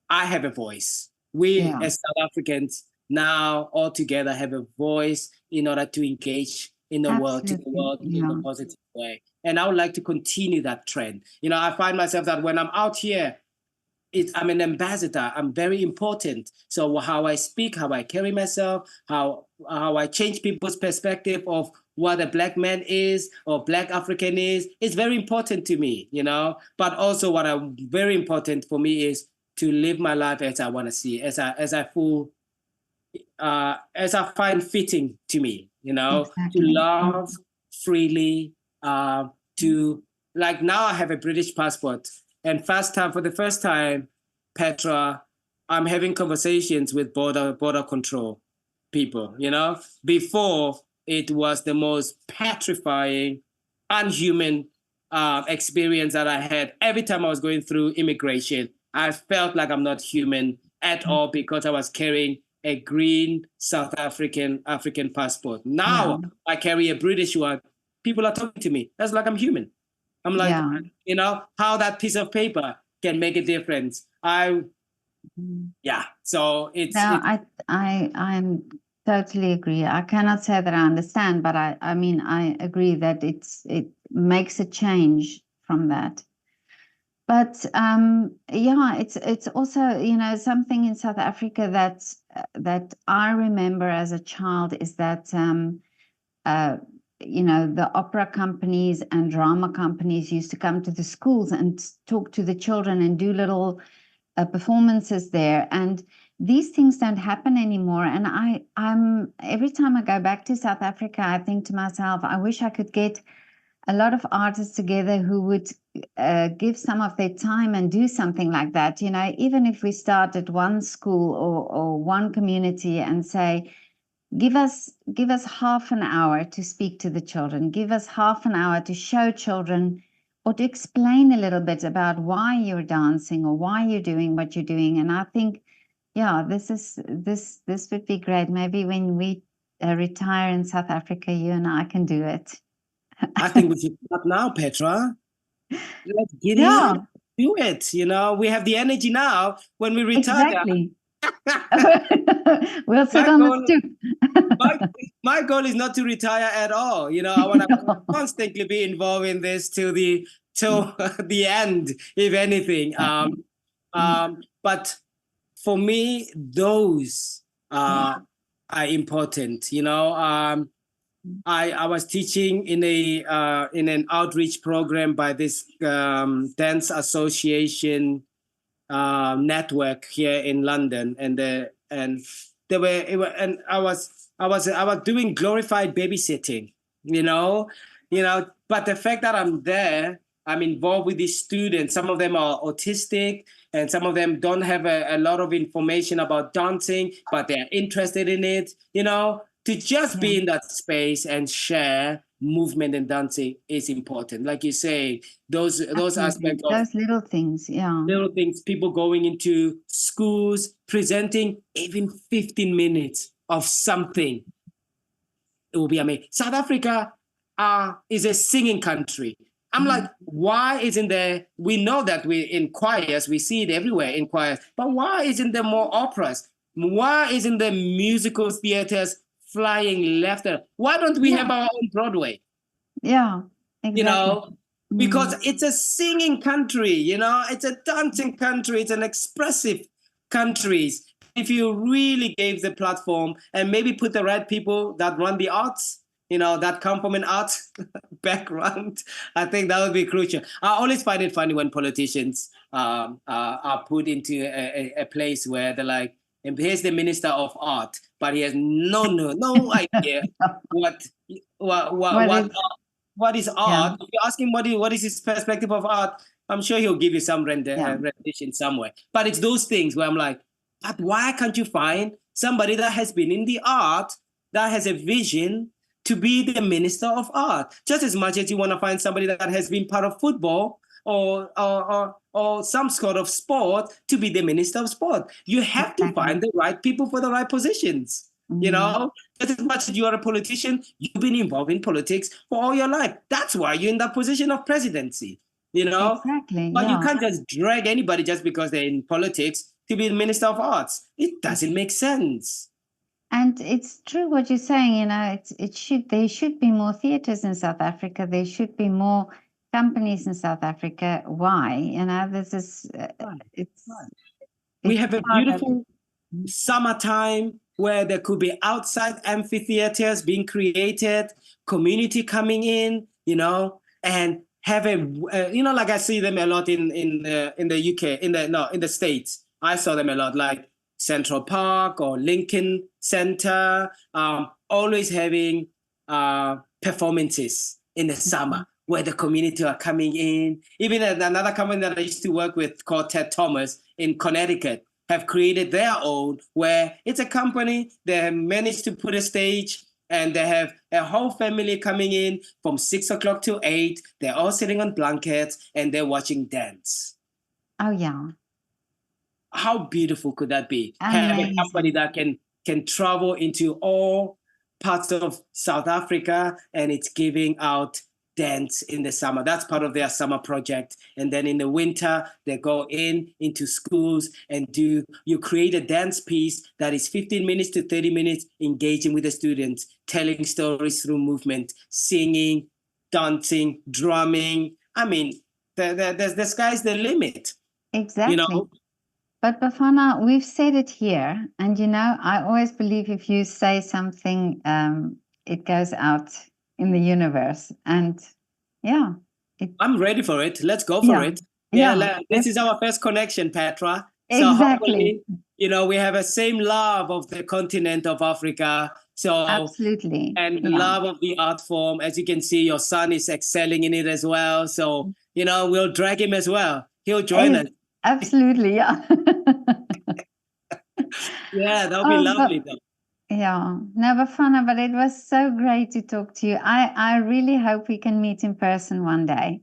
I have a voice. We as South Africans now all together have a voice in order to engage in the world, to the world in a positive way. And I would like to continue that trend. You know, I find myself that when I'm out here, I'm an ambassador. I'm very important. So how I speak, how I carry myself, how I change people's perspective of what a Black man is or Black African is very important to me, you know. But also what I'm very important for me is to live my life as I want to see, as I find fitting to me, you know, to love freely, to, like, now I have a British passport, and for the first time, Petra, I'm having conversations with border control people, you know. Before, it was the most petrifying, unhuman experience that I had. Every time I was going through immigration, I felt like I'm not human at all because I was carrying a green South African passport. Now I carry a British one. People are talking to me. That's like I'm human. I'm like, you know, how that piece of paper can make a difference. So it's now I'm Totally agree. I cannot say that I understand, but I mean, I agree that it makes a change from that. But yeah, it's also, you know, something in South Africa that I remember as a child is that uh, you know, the opera companies and drama companies used to come to the schools and talk to the children and do little performances there, and these things don't happen anymore. And I'm every time I go back to South Africa, I think to myself, I wish I could get a lot of artists together who would give some of their time and do something like that. You know, even if we start at one school or one community and say, give us half an hour to speak to the children, give us half an hour to show children or to explain a little bit about why you're dancing or why you're doing what you're doing. And I think, yeah, this would be great. Maybe when we retire in South Africa, you and I can do it. I think we should start now, Petra. Let's giddy Yeah, up, do it. You know, we have the energy now. When we retire, exactly. We'll sit my on the goal, stoop. my, my goal is not to retire at all. You know, I want to constantly be involved in this till the end, if anything. But for me, those are important. You know, I was teaching in an outreach program by this dance association network here in London, and they were, and I was doing glorified babysitting, you know. But the fact that I'm there, I'm involved with these students. Some of them are autistic, and some of them don't have a lot of information about dancing, but they're interested in it. You know, to just be in that space and share movement and dancing is important. Like you say, those aspects of Those little things, yeah. little things, people going into schools, presenting even 15 minutes of something. It will be amazing. South Africa is a singing country. I'm like, why isn't there? We know that we in choirs, we see it everywhere in choirs, but why isn't there more operas? Why isn't there musical theaters flying left and why don't we have our own Broadway? Yeah, You exactly. know, because it's a singing country, you know, it's a dancing country, it's an expressive country. If you really gave the platform and maybe put the right people that run the arts, you know, that come from an arts background, I think that would be crucial. I always find it funny when politicians are put into a place where they're like, and here's the minister of art, but he has no idea what what what What what is, what is yeah, art. If you ask him what is his perspective of art, I'm sure he'll give you some yeah, rendition somewhere. But it's those things where I'm like, but why can't you find somebody that has been in the art, that has a vision to be the minister of art? Just as much as you want to find somebody that has been part of football or some sort of sport to be the minister of sport. You have to exactly. find the right people for the right positions. You know, just as much as you are a politician, you've been involved in politics for all your life. That's why you're in that position of presidency, you know. Exactly, But you yeah. can't just drag anybody just because they're in politics to be the minister of arts. It doesn't make sense. And it's true what you're saying, you know, there should be more theaters in South Africa. There should be more companies in South Africa. Why? You know, this is, We it's have a part of, beautiful summertime where there could be outside amphitheaters being created, community coming in, and have a, like I see them a lot in the UK, in the States. I saw them a lot, like Central Park or Lincoln Center, always having performances in the summer where the community are coming in. Even another company that I used to work with called Ted Thomas in Connecticut have created their own, where it's a company, they have managed to put a stage and they have a whole family coming in from 6 o'clock to 8. They're all sitting on blankets and they're watching dance. oh yeah, How beautiful could that be? Have a company amazing. that can travel into all parts of South Africa and it's giving out dance in the summer. That's part of their summer project. And then in the winter, they go into schools and you create a dance piece that is 15 minutes to 30 minutes, engaging with the students, telling stories through movement, singing, dancing, drumming. I mean, the sky's the limit. Exactly. You know? But Bafana, we've said it here, and I always believe if you say something, it goes out in the universe. And yeah, I'm ready for it. Let's go for it. This is our first connection, Petra. So exactly. hopefully, we have a same love of the continent of Africa. So Absolutely. and love of the art form. As you can see, your son is excelling in it as well. So, we'll drag him as well. He'll join us. Absolutely, yeah. Yeah, that'll be lovely though. Yeah, no, Bafana, but it was so great to talk to you. I really hope we can meet in person one day.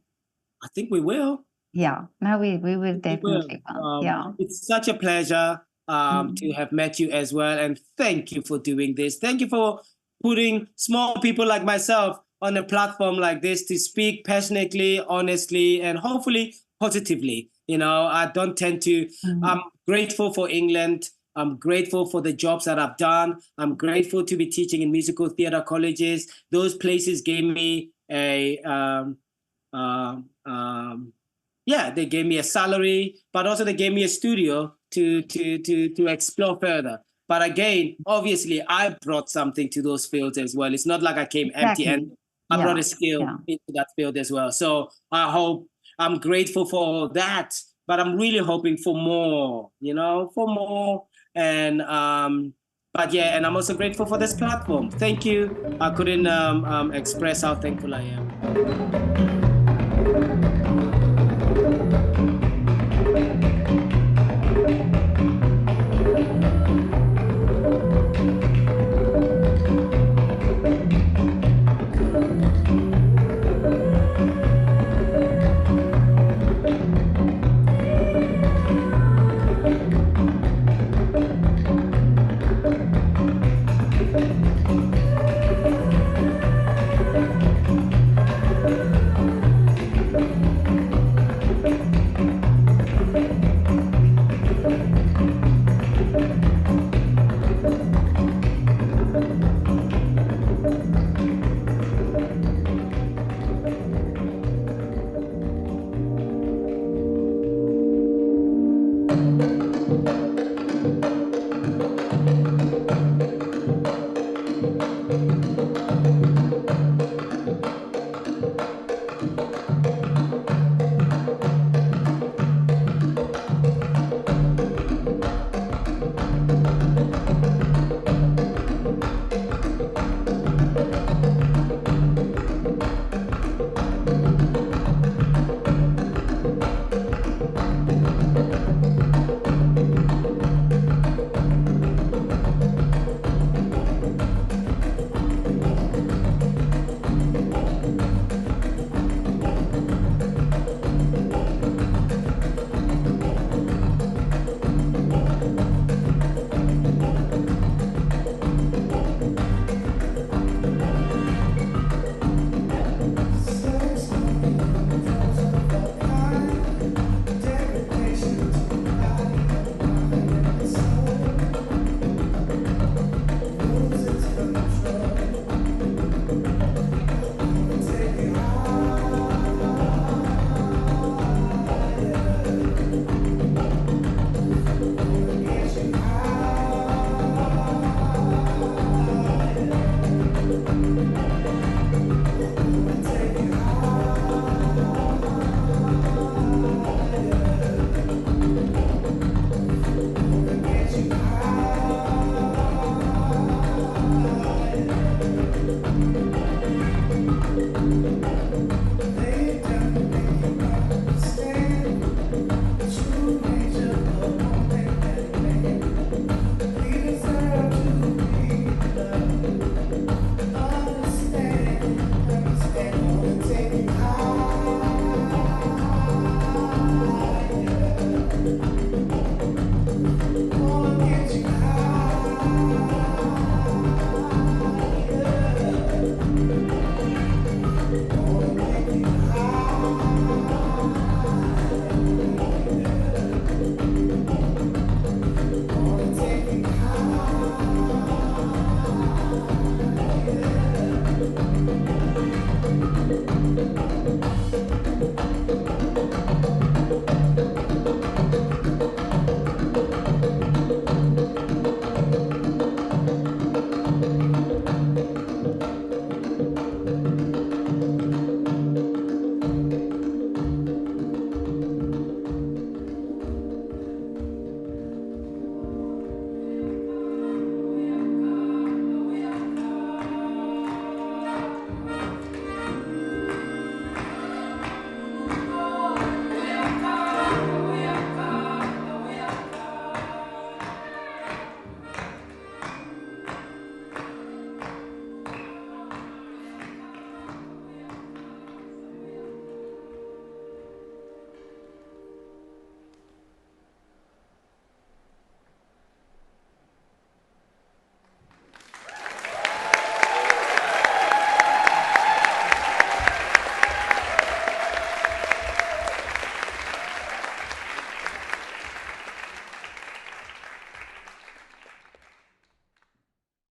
I think we will. Yeah, no, we will definitely. Yeah. It's such a pleasure to have met you as well. And thank you for doing this. Thank you for putting small people like myself on a platform like this to speak passionately, honestly, and hopefully positively. I don't tend to, I'm grateful for England. I'm grateful for the jobs that I've done. I'm grateful to be teaching in musical theater colleges. Those places gave me they gave me a salary, but also they gave me a studio to explore further. But again, obviously, I brought something to those fields as well. It's not like I came empty, and I brought a skill into that field as well. So I'm grateful for that, but I'm really hoping for more, for more. And and I'm also grateful for this platform. Thank you. I couldn't express how thankful I am.